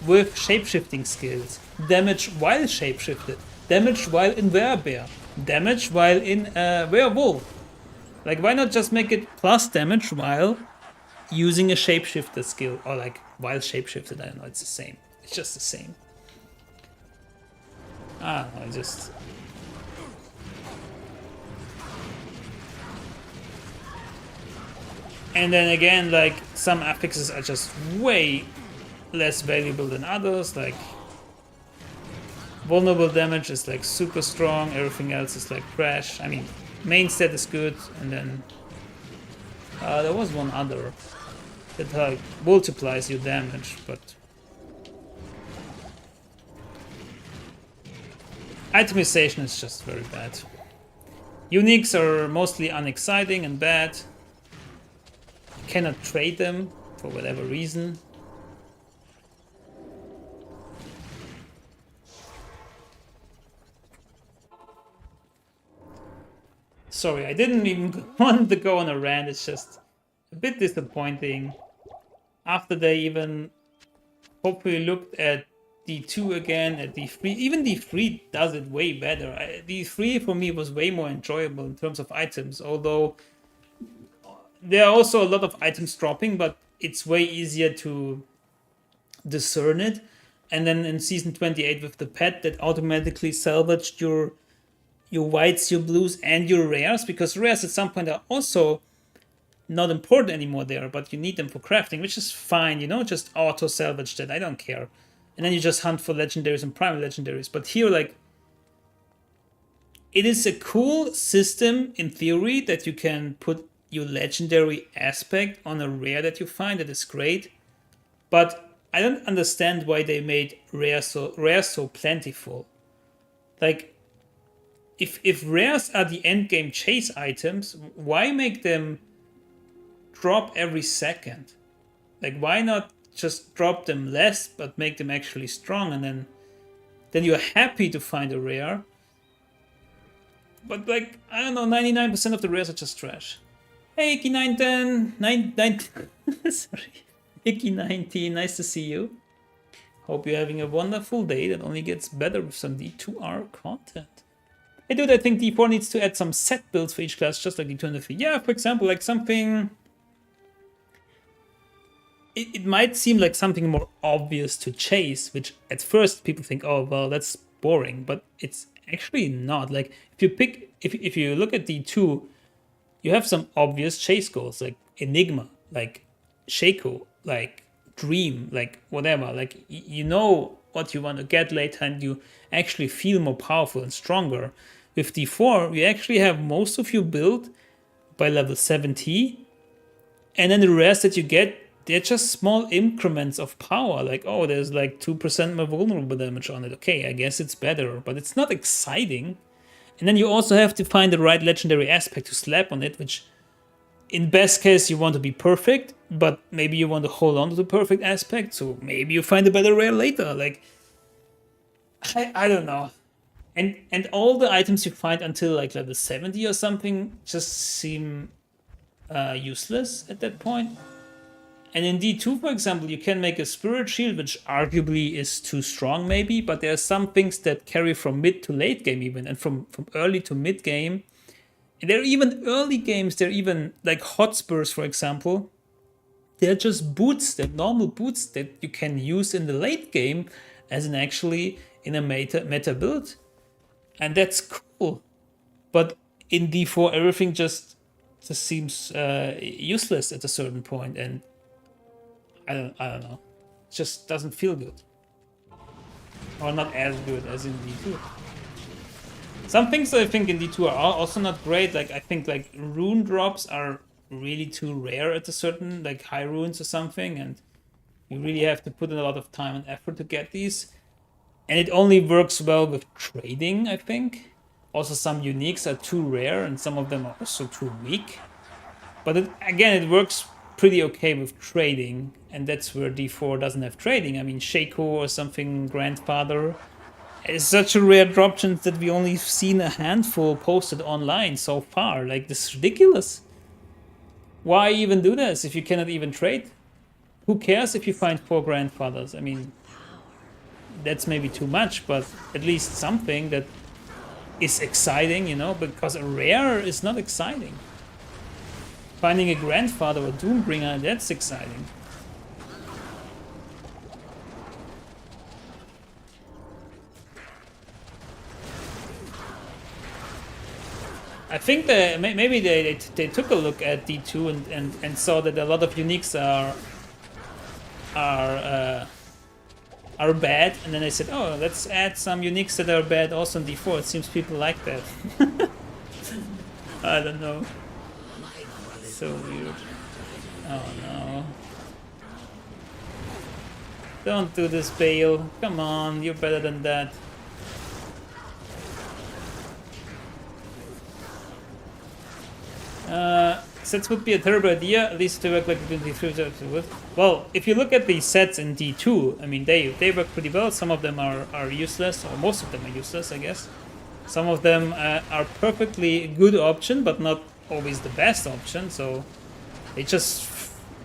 with shapeshifting skills, damage while shapeshifted, damage while in werebear, damage while in werewolf. Like, why not just make it plus damage while using a shapeshifter skill, or like while shapeshifted? I don't know, it's the same. It's just the same. I don't know, I just... And then again, like, some affixes are just way less valuable than others, like... Vulnerable damage is like super strong, everything else is like trash. I mean, main stat is good, and then there was one other that like multiplies your damage, but itemization is just very bad. Uniques are mostly unexciting and bad. You cannot trade them for whatever reason. Sorry, I didn't even want to go on a rant. It's just a bit disappointing. After they even hopefully looked at D2 again, at D3. Even D3 does it way better. D3 for me was way more enjoyable in terms of items, although there are also a lot of items dropping, but it's way easier to discern it. And then in season 28 with the pet that automatically salvaged your whites, your blues, and your rares, because rares at some point are also not important anymore there, but you need them for crafting, which is fine, you know, just auto salvage that, I don't care. And then you just hunt for legendaries and prime legendaries. But here, like, it is a cool system in theory that you can put your legendary aspect on a rare that you find. That is great. But I don't understand why they made rares so plentiful. Like, if rares are the endgame chase items, why make them drop every second? Like, why not just drop them less but make them actually strong, and then you're happy to find a rare. But like, I don't know, 99% of the rares are just trash. Hey, Icky910, sorry, Icky19, nice to see you. Hope you're having a wonderful day that only gets better with some D2R content. Hey dude, I think D4 needs to add some set builds for each class, just like D2 and D3. Yeah, for example, like something... It might seem like something more obvious to chase, which at first people think, oh, well, that's boring, but it's actually not. Like, if you look at D2, you have some obvious chase goals, like Enigma, like Shaco, like Dream, like whatever. Like, you know what you want to get later, and you actually feel more powerful and stronger. With D4, you actually have most of your build by level 70, and then the rest that you get, they're just small increments of power. Like, oh, there's like 2% more vulnerable damage on it. Okay, I guess it's better, but it's not exciting. And then you also have to find the right legendary aspect to slap on it, which in best case you want to be perfect, but maybe you want to hold on to the perfect aspect, so maybe you find a better rare later. Like, I don't know. And all the items you find until like level 70 or something just seem useless at that point. And in D2, for example, you can make a Spirit Shield, which arguably is too strong maybe, but there are some things that carry from mid to late game even, and from early to mid game. And there are even early games, there are even like Hotspurs, for example. They're just boots, they're normal boots that you can use in the late game as in actually in a meta build. And that's cool. But in D4, everything just seems useless at a certain point, and I don't know. It just doesn't feel good. Or not as good as in D2. Some things I think in D2 are also not great. Like, I think like rune drops are really too rare at a certain, like high runes or something, and you really have to put in a lot of time and effort to get these. And it only works well with trading, I think. Also, some uniques are too rare, and some of them are also too weak. But again, it works pretty okay with trading, and that's where D4 doesn't have trading. I mean, Shaco or something, Grandfather, is such a rare drop chance that we only seen a handful posted online so far. Like, this is ridiculous. Why even do this if you cannot even trade? Who cares if you find 4 Grandfathers? I mean, that's maybe too much, but at least something that is exciting, you know, because a rare is not exciting. Finding a Grandfather or Doombringer, that's exciting. I think that maybe they took a look at D2 and saw that a lot of uniques are are bad, and then they said, oh, let's add some uniques that are bad also in D4. It seems people like that. I don't know. So weird. Oh no. Don't do this, Bale. Come on, you're better than that. Sets would be a terrible idea, at least to work like the 23 would. Well, if you look at the sets in D2, I mean, they work pretty well. Some of them are useless, or most of them are useless, I guess. Some of them are perfectly good option, but not always the best option, so they just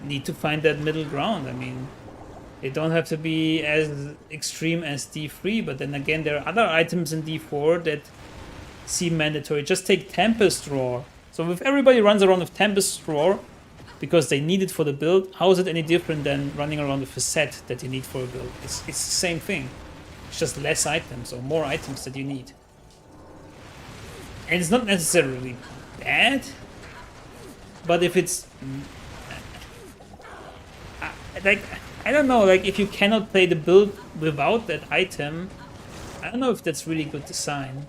need to find that middle ground. I mean, they don't have to be as extreme as D3, but then again, there are other items in D4 that seem mandatory. Just take Tempest Roar. So if everybody runs around with Tempest Roar because they need it for the build, how is it any different than running around with a set that you need for a build? It's the same thing. It's just less items or more items that you need. And it's not necessarily bad, but if it's like, I don't know, like if you cannot play the build without that item, I don't know if that's really good design.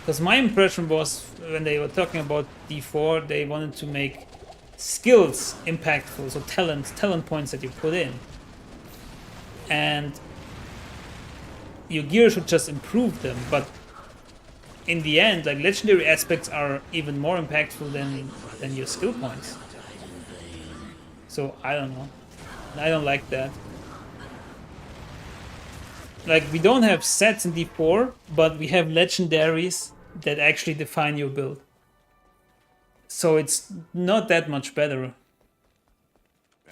Because my impression was, when they were talking about D4, they wanted to make skills impactful, so talent points that you put in. And your gear should just improve them, but in the end, like, legendary aspects are even more impactful than your skill points. So, I don't know. I don't like that. Like, we don't have sets in D4, but we have legendaries that actually define your build. So it's not that much better.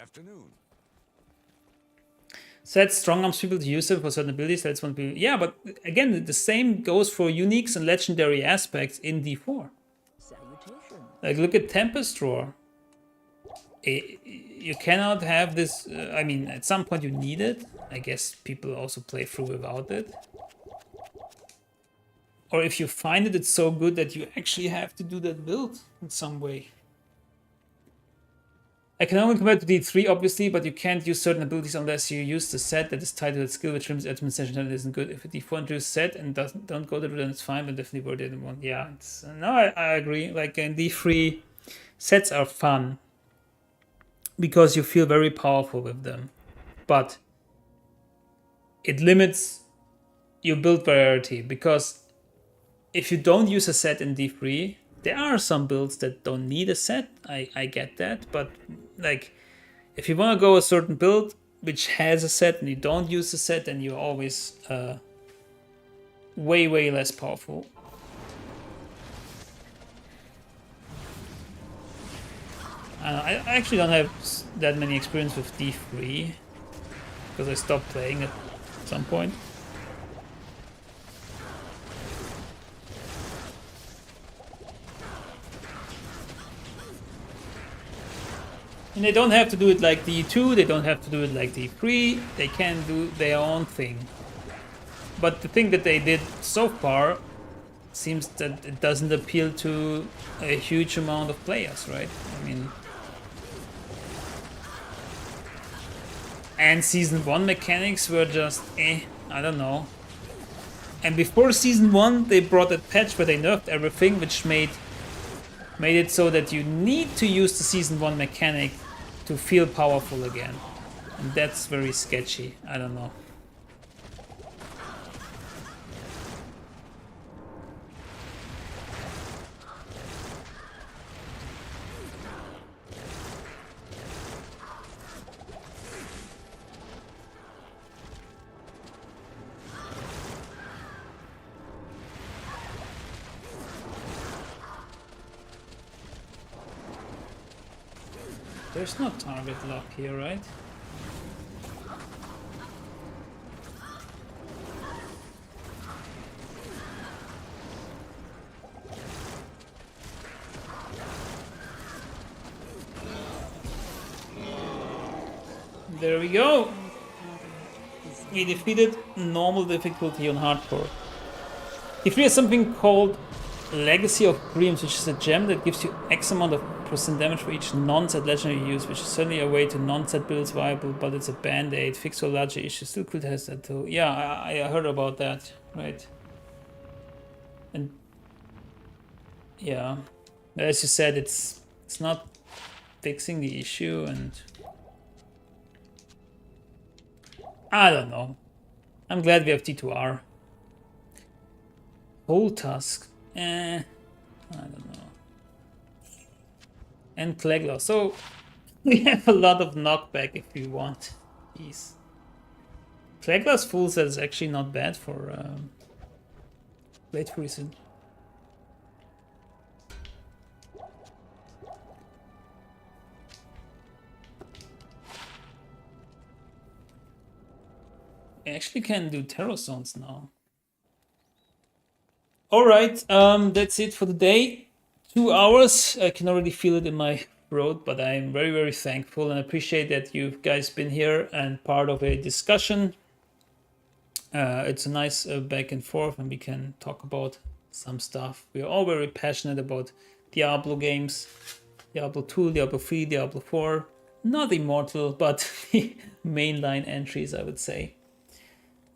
Afternoon. Sets strong arms people to use them for certain abilities. That's one people. Yeah, but again, the same goes for uniques and legendary aspects in D4. Like, look at Tempest Roar. You cannot have this. I mean, at some point you need it. I guess people also play through without it. Or if you find it, it's so good that you actually have to do that build in some way. I can only compare to D3, obviously, but you can't use certain abilities unless you use the set that is tied to that skill, which trims administration that isn't good. If a D4 introduces set and don't go there, then it's fine, but definitely worth it in one. Yeah, no, I agree. Like in D3, sets are fun because you feel very powerful with them, but it limits your build variety, because if you don't use a set in D3, there are some builds that don't need a set. I get that, but like, if you want to go a certain build which has a set and you don't use the set, then you're always way less powerful. I actually don't have that many experience with D3 because I stopped playing at some point. And they don't have to do it like D2, they don't have to do it like D3, they can do their own thing. But the thing that they did so far seems that it doesn't appeal to a huge amount of players, right? I mean... And Season 1 mechanics were just I don't know. And before Season 1 they brought that patch where they nerfed everything, which made it so that you need to use the Season 1 mechanic to feel powerful again. And that's very sketchy. I don't know. There's no target lock here, right? There we go! We defeated normal difficulty on hardcore. If we have something called Legacy of Dreams, which is a gem that gives you X amount of 5% damage for each non-set legendary you use, which is certainly a way to non-set builds viable, but it's a band-aid. Fix all larger issues. Still could has that too. Yeah, I heard about that, right? And yeah, as you said, it's not fixing the issue, and I don't know. I'm glad we have T2R. Whole Tusk. I don't know. And Cleglaw. So we have a lot of knockback if we want. Jeez. Cleglaw's full set is actually not bad for Blade Freezing. I actually can do Terror Zones now. Alright, that's it for the day. 2 hours. I can already feel it in my throat, but I'm very, very thankful and appreciate that you guys been here and part of a discussion. It's a nice back and forth, and we can talk about some stuff. We are all very passionate about Diablo games. Diablo 2, Diablo 3, Diablo 4. Not Immortal, but the mainline entries, I would say.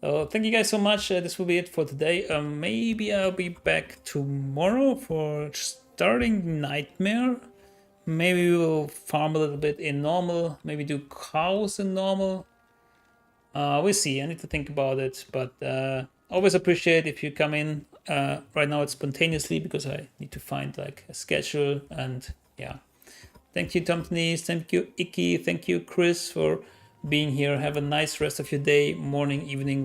Thank you guys so much. This will be it for today. Maybe I'll be back tomorrow for starting Nightmare. Maybe we'll farm a little bit in normal. Maybe do cows in normal. We'll see. I need to think about it. But always appreciate if you come in. Right now it's spontaneously because I need to find like a schedule. And yeah. Thank you, Tomtonies. Thank you, Icky. Thank you, Chris, for being here. Have a nice rest of your day, morning, evening.